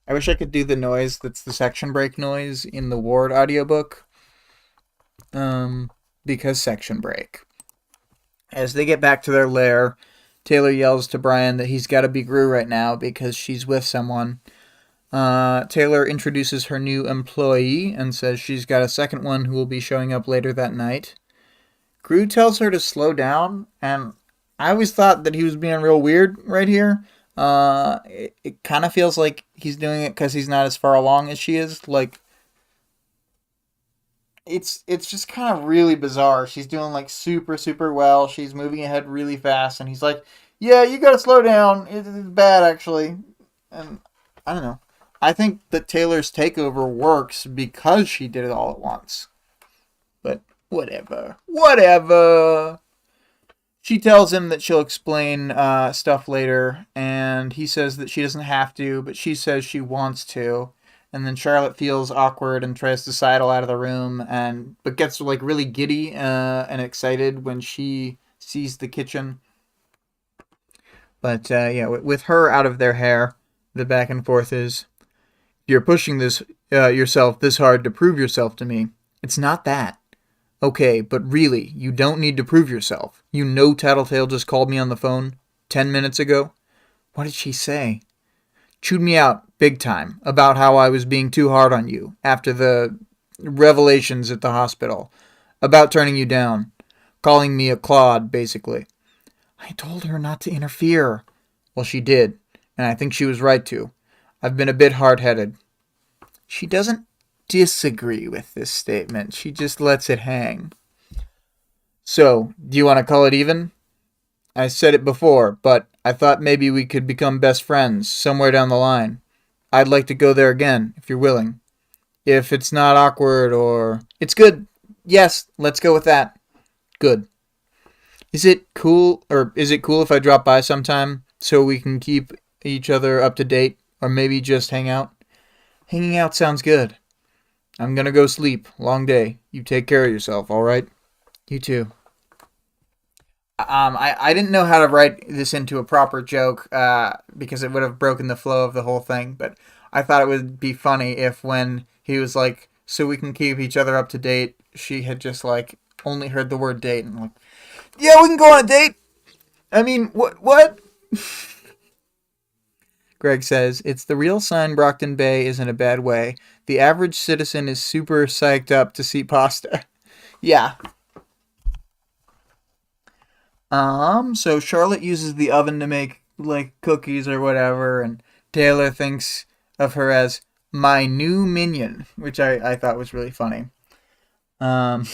I wish I could do the noise that's the section break noise in the Ward audiobook. Because section break. As they get back to their lair, Taylor yells to Brian that he's got to be Gru right now because she's with someone. Taylor introduces her new employee and says she's got a second one who will be showing up later that night. Gru tells her to slow down, and I always thought that he was being real weird right here. It kind of feels like he's doing it because he's not as far along as she is. Like, it's just kind of really bizarre. She's doing like super well. She's moving ahead really fast, and he's like, "Yeah, you gotta slow down. It's bad actually." And I don't know. I think that Taylor's takeover works because she did it all at once. But whatever. Whatever. She tells him that she'll explain stuff later, and he says that she doesn't have to, but she says she wants to. And then Charlotte feels awkward and tries to sidle out of the room, but gets like really giddy and excited when she sees the kitchen. But yeah, with her out of their hair, the back and forth is, "You're pushing this yourself this hard to prove yourself to me. It's not that. Okay, but really, you don't need to prove yourself. You know Tattletale just called me on the phone 10 minutes ago. What did she say? Chewed me out big time about how I was being too hard on you after the revelations at the hospital. About turning you down. Calling me a clod, basically. I told her not to interfere. Well, she did, and I think she was right to. I've been a bit hard-headed." She doesn't disagree with this statement. She just lets it hang. "So, do you want to call it even? I said it before, but I thought maybe we could become best friends somewhere down the line. I'd like to go there again, if you're willing. If it's not awkward or... It's good. Yes, let's go with that. Good. Is it cool if I drop by sometime so we can keep each other up to date or maybe just hang out? Hanging out sounds good. I'm gonna go sleep. Long day. You take care of yourself, all right? You too." I didn't know how to write this into a proper joke because it would have broken the flow of the whole thing, but I thought it would be funny if when he was like, "So we can keep each other up to date," she had just like only heard the word date and like, "Yeah, we can go on a date. I mean, what?" Greg says, "It's the real sign Brockton Bay is in a bad way. The average citizen is super psyched up to see pasta." Yeah. So Charlotte uses the oven to make like cookies or whatever, and Taylor thinks of her as my new minion, which I thought was really funny. Um,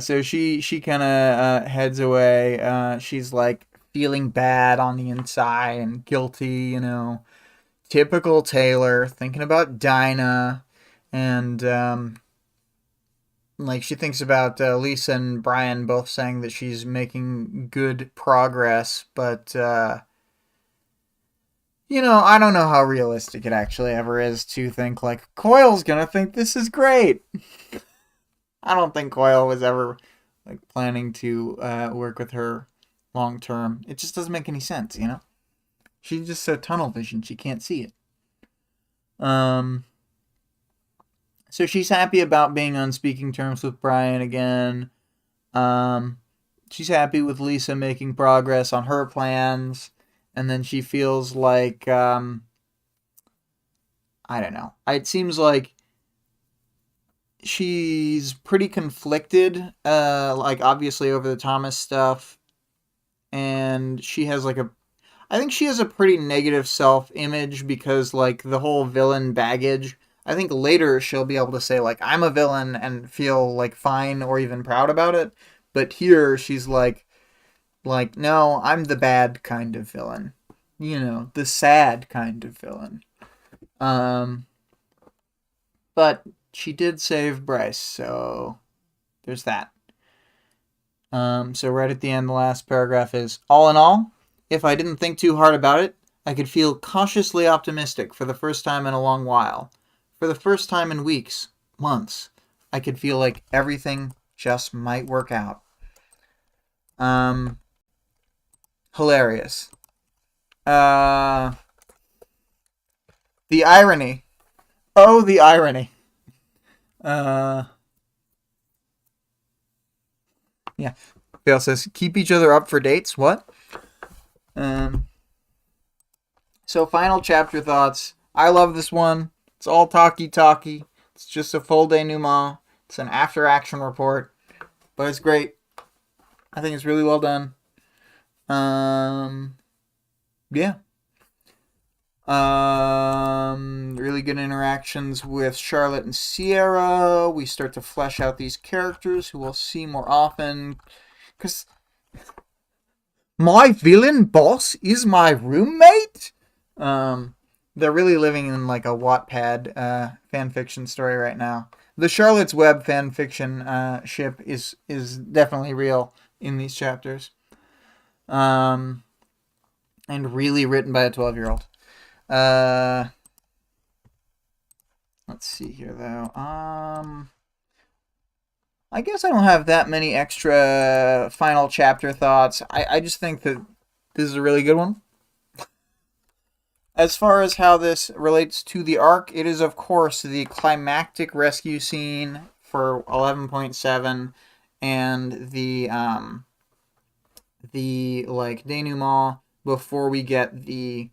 so she kind of heads away. She's like feeling bad on the inside and guilty, Typical Taylor, thinking about Dinah, and like she thinks about Lisa and Brian both saying that she's making good progress, but I don't know how realistic it actually ever is to think like Coyle's gonna think this is great. I don't think Coyle was ever like planning to work with her long term. It just doesn't make any sense. She's just so tunnel vision she can't see it. So she's happy about being on speaking terms with Brian again. She's happy with Lisa making progress on her plans. And then she feels like, I don't know. It seems like she's pretty conflicted, like obviously over the Thomas stuff. And she has I think she has a pretty negative self-image because like the whole villain baggage. I think later she'll be able to say like I'm a villain and feel like fine or even proud about it. But here she's like no, I'm the bad kind of villain. the sad kind of villain. But she did save Bryce, so there's that. So right at the end, the last paragraph is, all in all, if I didn't think too hard about it, I could feel cautiously optimistic for the first time in a long while. For the first time in weeks, months, I could feel like everything just might work out. Hilarious. The irony. Oh, the irony. Yeah. Bale says, keep each other up for dates. What? So final chapter thoughts. I love this one. It's all talky. It's just a full denouement. It's an after action report, but it's great. I think it's really well done. Yeah. Really good interactions with Charlotte and Sierra. We start to flesh out these characters who we'll see more often. Because my villain boss is my roommate. They're really living in like a Wattpad fan fiction story right now. The Charlotte's Web fan fiction ship is definitely real in these chapters. And really written by a 12-year-old. Let's see here though. I guess I don't have that many extra final chapter thoughts. I just think that this is a really good one. As far as how this relates to the arc, it is of course the climactic rescue scene for 11.7 and the like denouement before we get the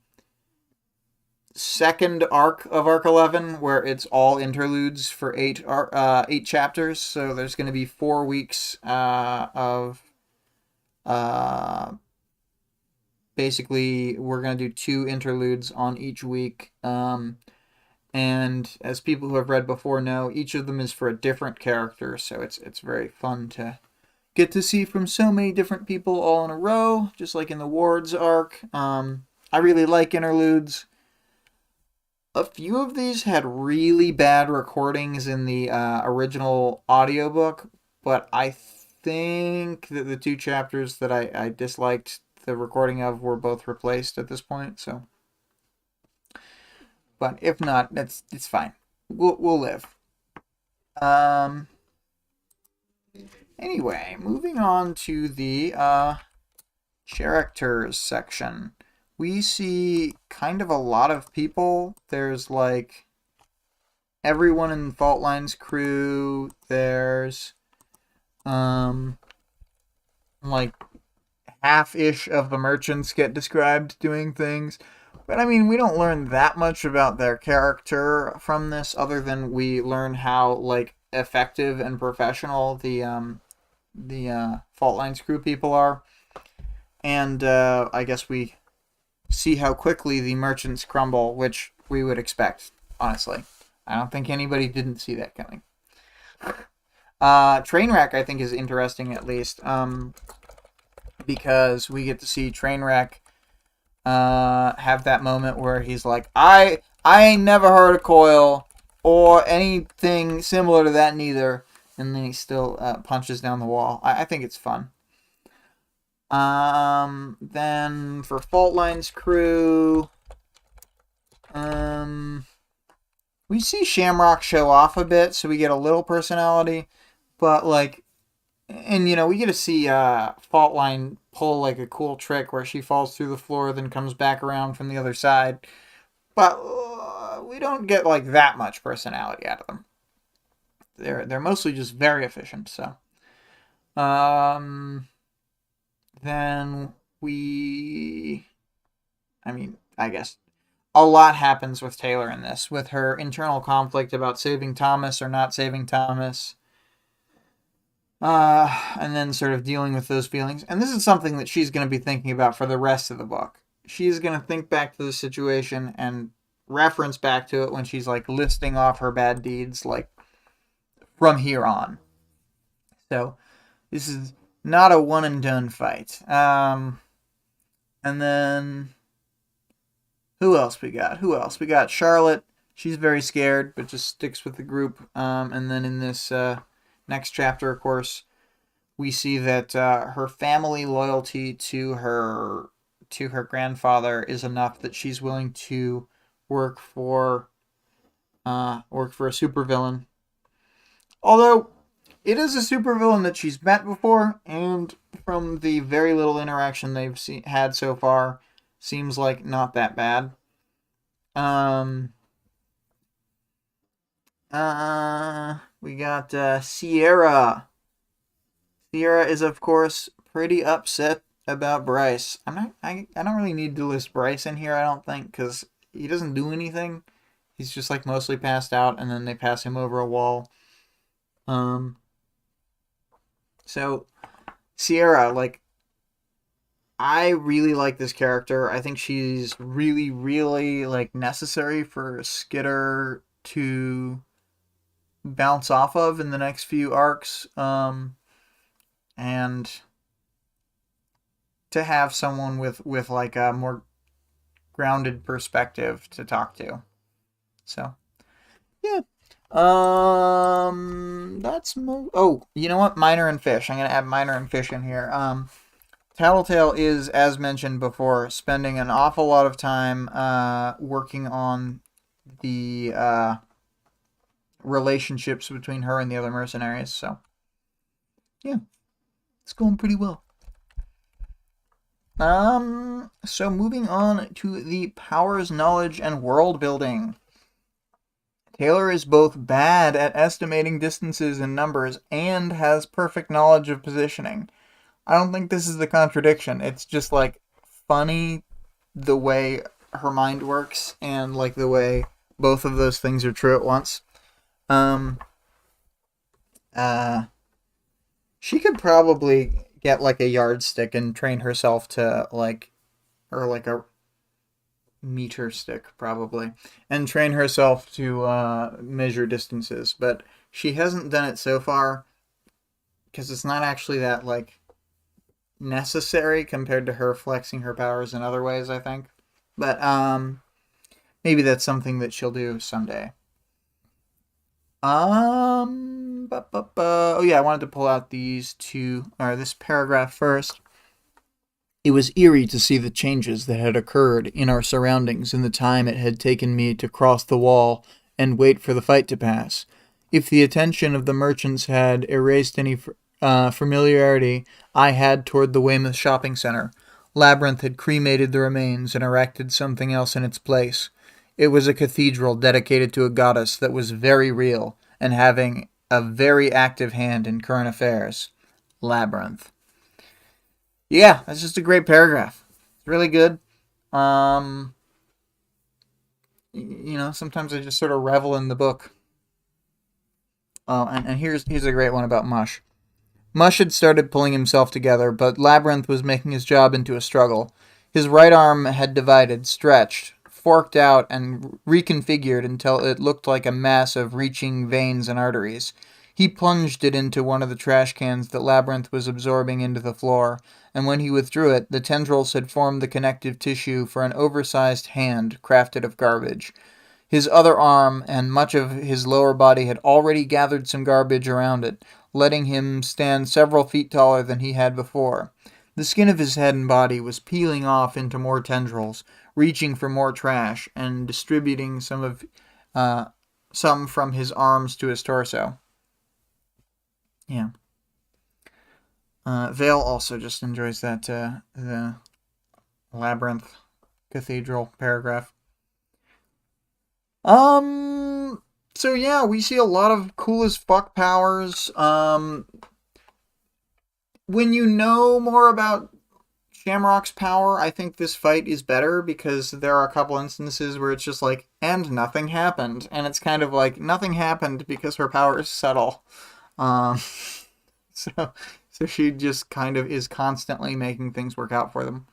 second arc of arc 11, where it's all interludes for eight chapters. So there's going to be 4 weeks of basically we're going to do 2 interludes on each week. And as people who have read before know, each of them is for a different character, so it's very fun to get to see from so many different people all in a row, just like in the Wards arc. I really like interludes. A few of these had really bad recordings in the original audiobook, but I think that the 2 chapters that I disliked the recording of were both replaced at this point. So, but if not, it's fine. We'll live. Anyway, moving on to the characters section. We see kind of a lot of people. There's like everyone in Fault Line's crew. There's like half-ish of the merchants get described doing things. But I mean, we don't learn that much about their character from this, other than we learn how like effective and professional the Fault Line's crew people are. And I guess we see how quickly the merchants crumble, which we would expect, honestly. I don't think anybody didn't see that coming. Trainwreck, I think, is interesting, at least, because we get to see Trainwreck have that moment where he's like, I ain't never heard of Coil or anything similar to that neither, and then he still punches down the wall. I think it's fun. Then for Fault Line's crew, we see Shamrock show off a bit, so we get a little personality, but like, and we get to see Fault Line pull like a cool trick where she falls through the floor, then comes back around from the other side, but we don't get like that much personality out of them. They're mostly just very efficient. So, then I guess a lot happens with Taylor in this, with her internal conflict about saving Thomas or not saving Thomas. And then sort of dealing with those feelings. And this is something that she's going to be thinking about for the rest of the book. She's going to think back to the situation and reference back to it when she's like listing off her bad deeds, like from here on. So this is not a one and done fight. And then Who else we got? Who else? We got Charlotte. She's very scared, but just sticks with the group. And then in this next chapter, of course, we see that her family loyalty to her grandfather is enough that she's willing to work for a supervillain. Although it is a supervillain that she's met before, and from the very little interaction they've had so far, seems like not that bad. Um, we got Sierra. Sierra is, of course, pretty upset about Bryce. I don't really need to list Bryce in here, I don't think, because he doesn't do anything. He's just like mostly passed out, and then they pass him over a wall. So Sierra, like, I really like this character. I think she's really, really like necessary for Skitter to bounce off of in the next few arcs. And to have someone with like a more grounded perspective to talk to. So yeah. Oh, you know what? Minor and Fish. I'm gonna add Minor and Fish in here. Tattletale is, as mentioned before, spending an awful lot of time working on the relationships between her and the other mercenaries. So yeah, it's going pretty well. So moving on to the powers, knowledge, and world building. Taylor is both bad at estimating distances and numbers and has perfect knowledge of positioning. I don't think this is a contradiction. It's just like funny the way her mind works and like the way both of those things are true at once. She could probably get like a yardstick and train herself to like, or like a meter stick probably, and train herself to measure distances, but she hasn't done it so far because it's not actually that like necessary compared to her flexing her powers in other ways, I think. But maybe that's something that she'll do someday. Oh yeah, I wanted to pull out this paragraph first. It was eerie to see the changes that had occurred in our surroundings in the time it had taken me to cross the wall and wait for the fight to pass. If the attention of the merchants had erased any familiarity I had toward the Weymouth shopping center, Labyrinth had cremated the remains and erected something else in its place. It was a cathedral dedicated to a goddess that was very real and having a very active hand in current affairs. Labyrinth. Yeah, that's just a great paragraph. It's really good. Sometimes I just sort of revel in the book. Oh, and here's a great one about Mush. Mush had started pulling himself together, but Labyrinth was making his job into a struggle. His right arm had divided, stretched, forked out, and reconfigured until it looked like a mass of reaching veins and arteries. He plunged it into one of the trash cans that Labyrinth was absorbing into the floor, and when he withdrew it, the tendrils had formed the connective tissue for an oversized hand crafted of garbage. His other arm and much of his lower body had already gathered some garbage around it, letting him stand several feet taller than he had before. The skin of his head and body was peeling off into more tendrils, reaching for more trash, and distributing some from his arms to his torso. Yeah. Vale also just enjoys that the Labyrinth Cathedral paragraph. So yeah, we see a lot of cool as fuck powers. When you know more about Shamrock's power, I think this fight is better because there are a couple instances where it's just like, and nothing happened. And it's kind of like, nothing happened because her power is subtle. So she just kind of is constantly making things work out for them.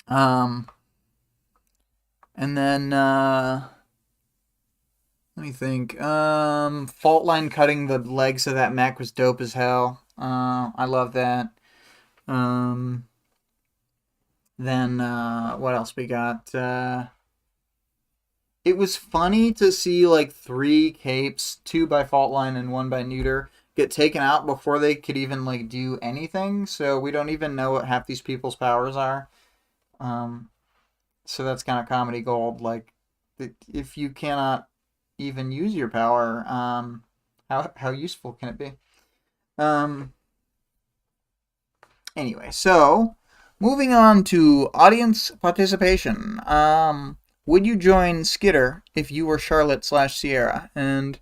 And then, let me think. Fault line cutting the legs of that mech was dope as hell. I love that. Then, what else we got? it was funny to see like 3 capes, 2 by Faultline and 1 by Neuter, get taken out before they could even like do anything. So we don't even know what half these people's powers are. So that's kind of comedy gold. Like, if you cannot even use your power, how useful can it be? Anyway, so moving on to audience participation. Would you join Skitter if you were Charlotte/Sierra? And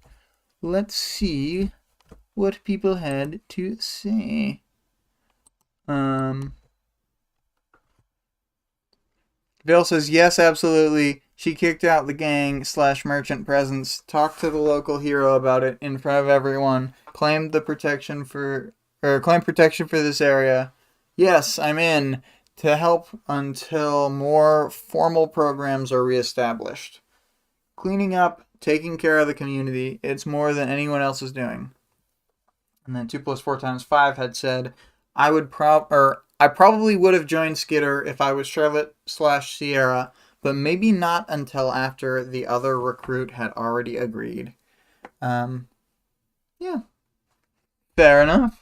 let's see what people had to say. Bill says, yes, absolutely. She kicked out the gang/merchant presence, talked to the local hero about it in front of everyone, claimed protection for this area. Yes, I'm in to help until more formal programs are reestablished. Cleaning up, taking care of the community, it's more than anyone else is doing. And then 2 + 4 × 5 had said, I probably would have joined Skitter if I was Charlotte/Sierra, but maybe not until after the other recruit had already agreed. Yeah. Fair enough.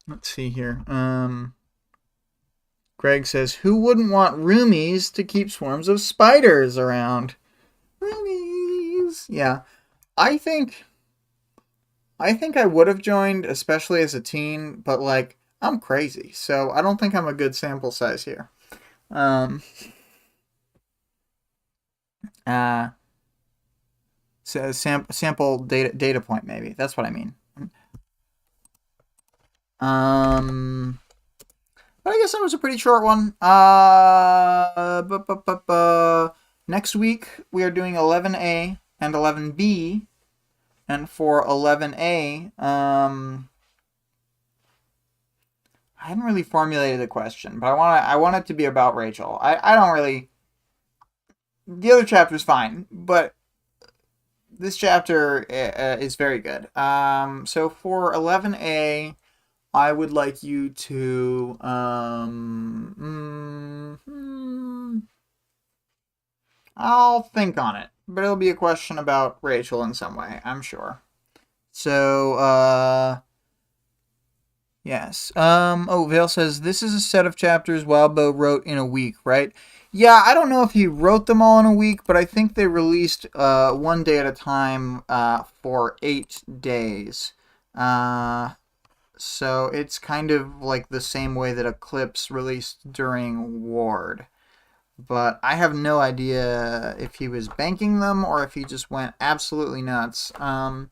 Let's see here. Greg says, who wouldn't want roomies to keep swarms of spiders around? Roomies. Yeah. I think I would have joined, especially as a teen, but like, I'm crazy, so I don't think I'm a good sample size here. So sample data point, maybe. That's what I mean. But I guess that was a pretty short one. Next week we are doing 11A and 11B. And for 11A, I hadn't really formulated a question, but I want it to be about Rachel. I don't really. The other chapter's fine, but this chapter is very good. So for 11A, I would like you to I'll think on it, but it'll be a question about Rachel in some way, I'm sure. So, yes. Vale says, this is a set of chapters Wildbow wrote in a week, right? Yeah, I don't know if he wrote them all in a week, but I think they released 1 day at a time for 8 days. So it's kind of like the same way that Eclipse released during Ward. But I have no idea if he was banking them or if he just went absolutely nuts. A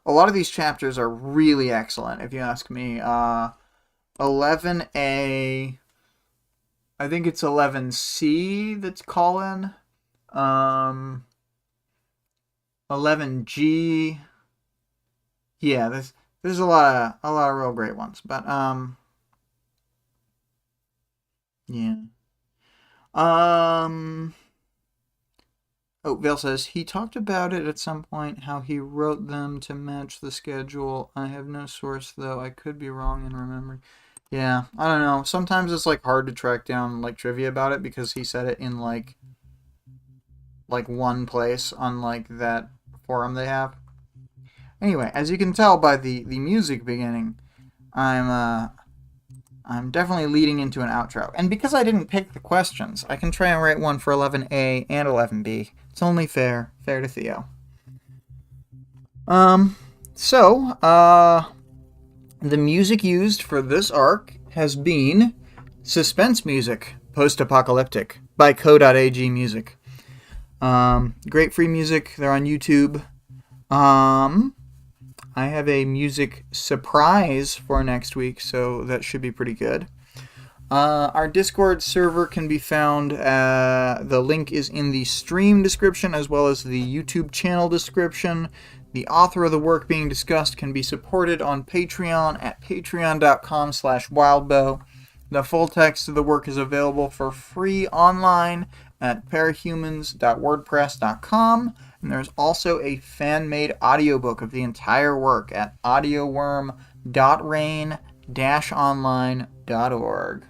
lot of these chapters are really excellent, if you ask me. 11A, I think it's 11C that's call-in. 11G, yeah, there's a lot of real great ones, but yeah. Vale says, he talked about it at some point, how he wrote them to match the schedule. I have no source, though. I could be wrong in remembering. Yeah, I don't know. Sometimes it's like hard to track down like trivia about it because he said it in like one place on like that forum they have. Anyway, as you can tell by the music beginning, I'm definitely leading into an outro. And because I didn't pick the questions, I can try and write one for 11A and 11B. It's only fair to Theo. The music used for this arc has been Suspense music, Post-apocalyptic, by CO.AG music. Great free music. They're on YouTube. I have a music surprise for next week, so that should be pretty good. Our Discord server can be found, the link is in the stream description as well as the YouTube channel description. The author of the work being discussed can be supported on Patreon at patreon.com/wildbow. The full text of the work is available for free online at parahumans.wordpress.com. And there's also a fan-made audiobook of the entire work at audioworm.rain-online.org.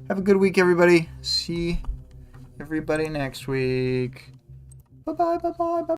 Have a good week, everybody. See everybody next week. Bye-bye, bye-bye, bye-bye.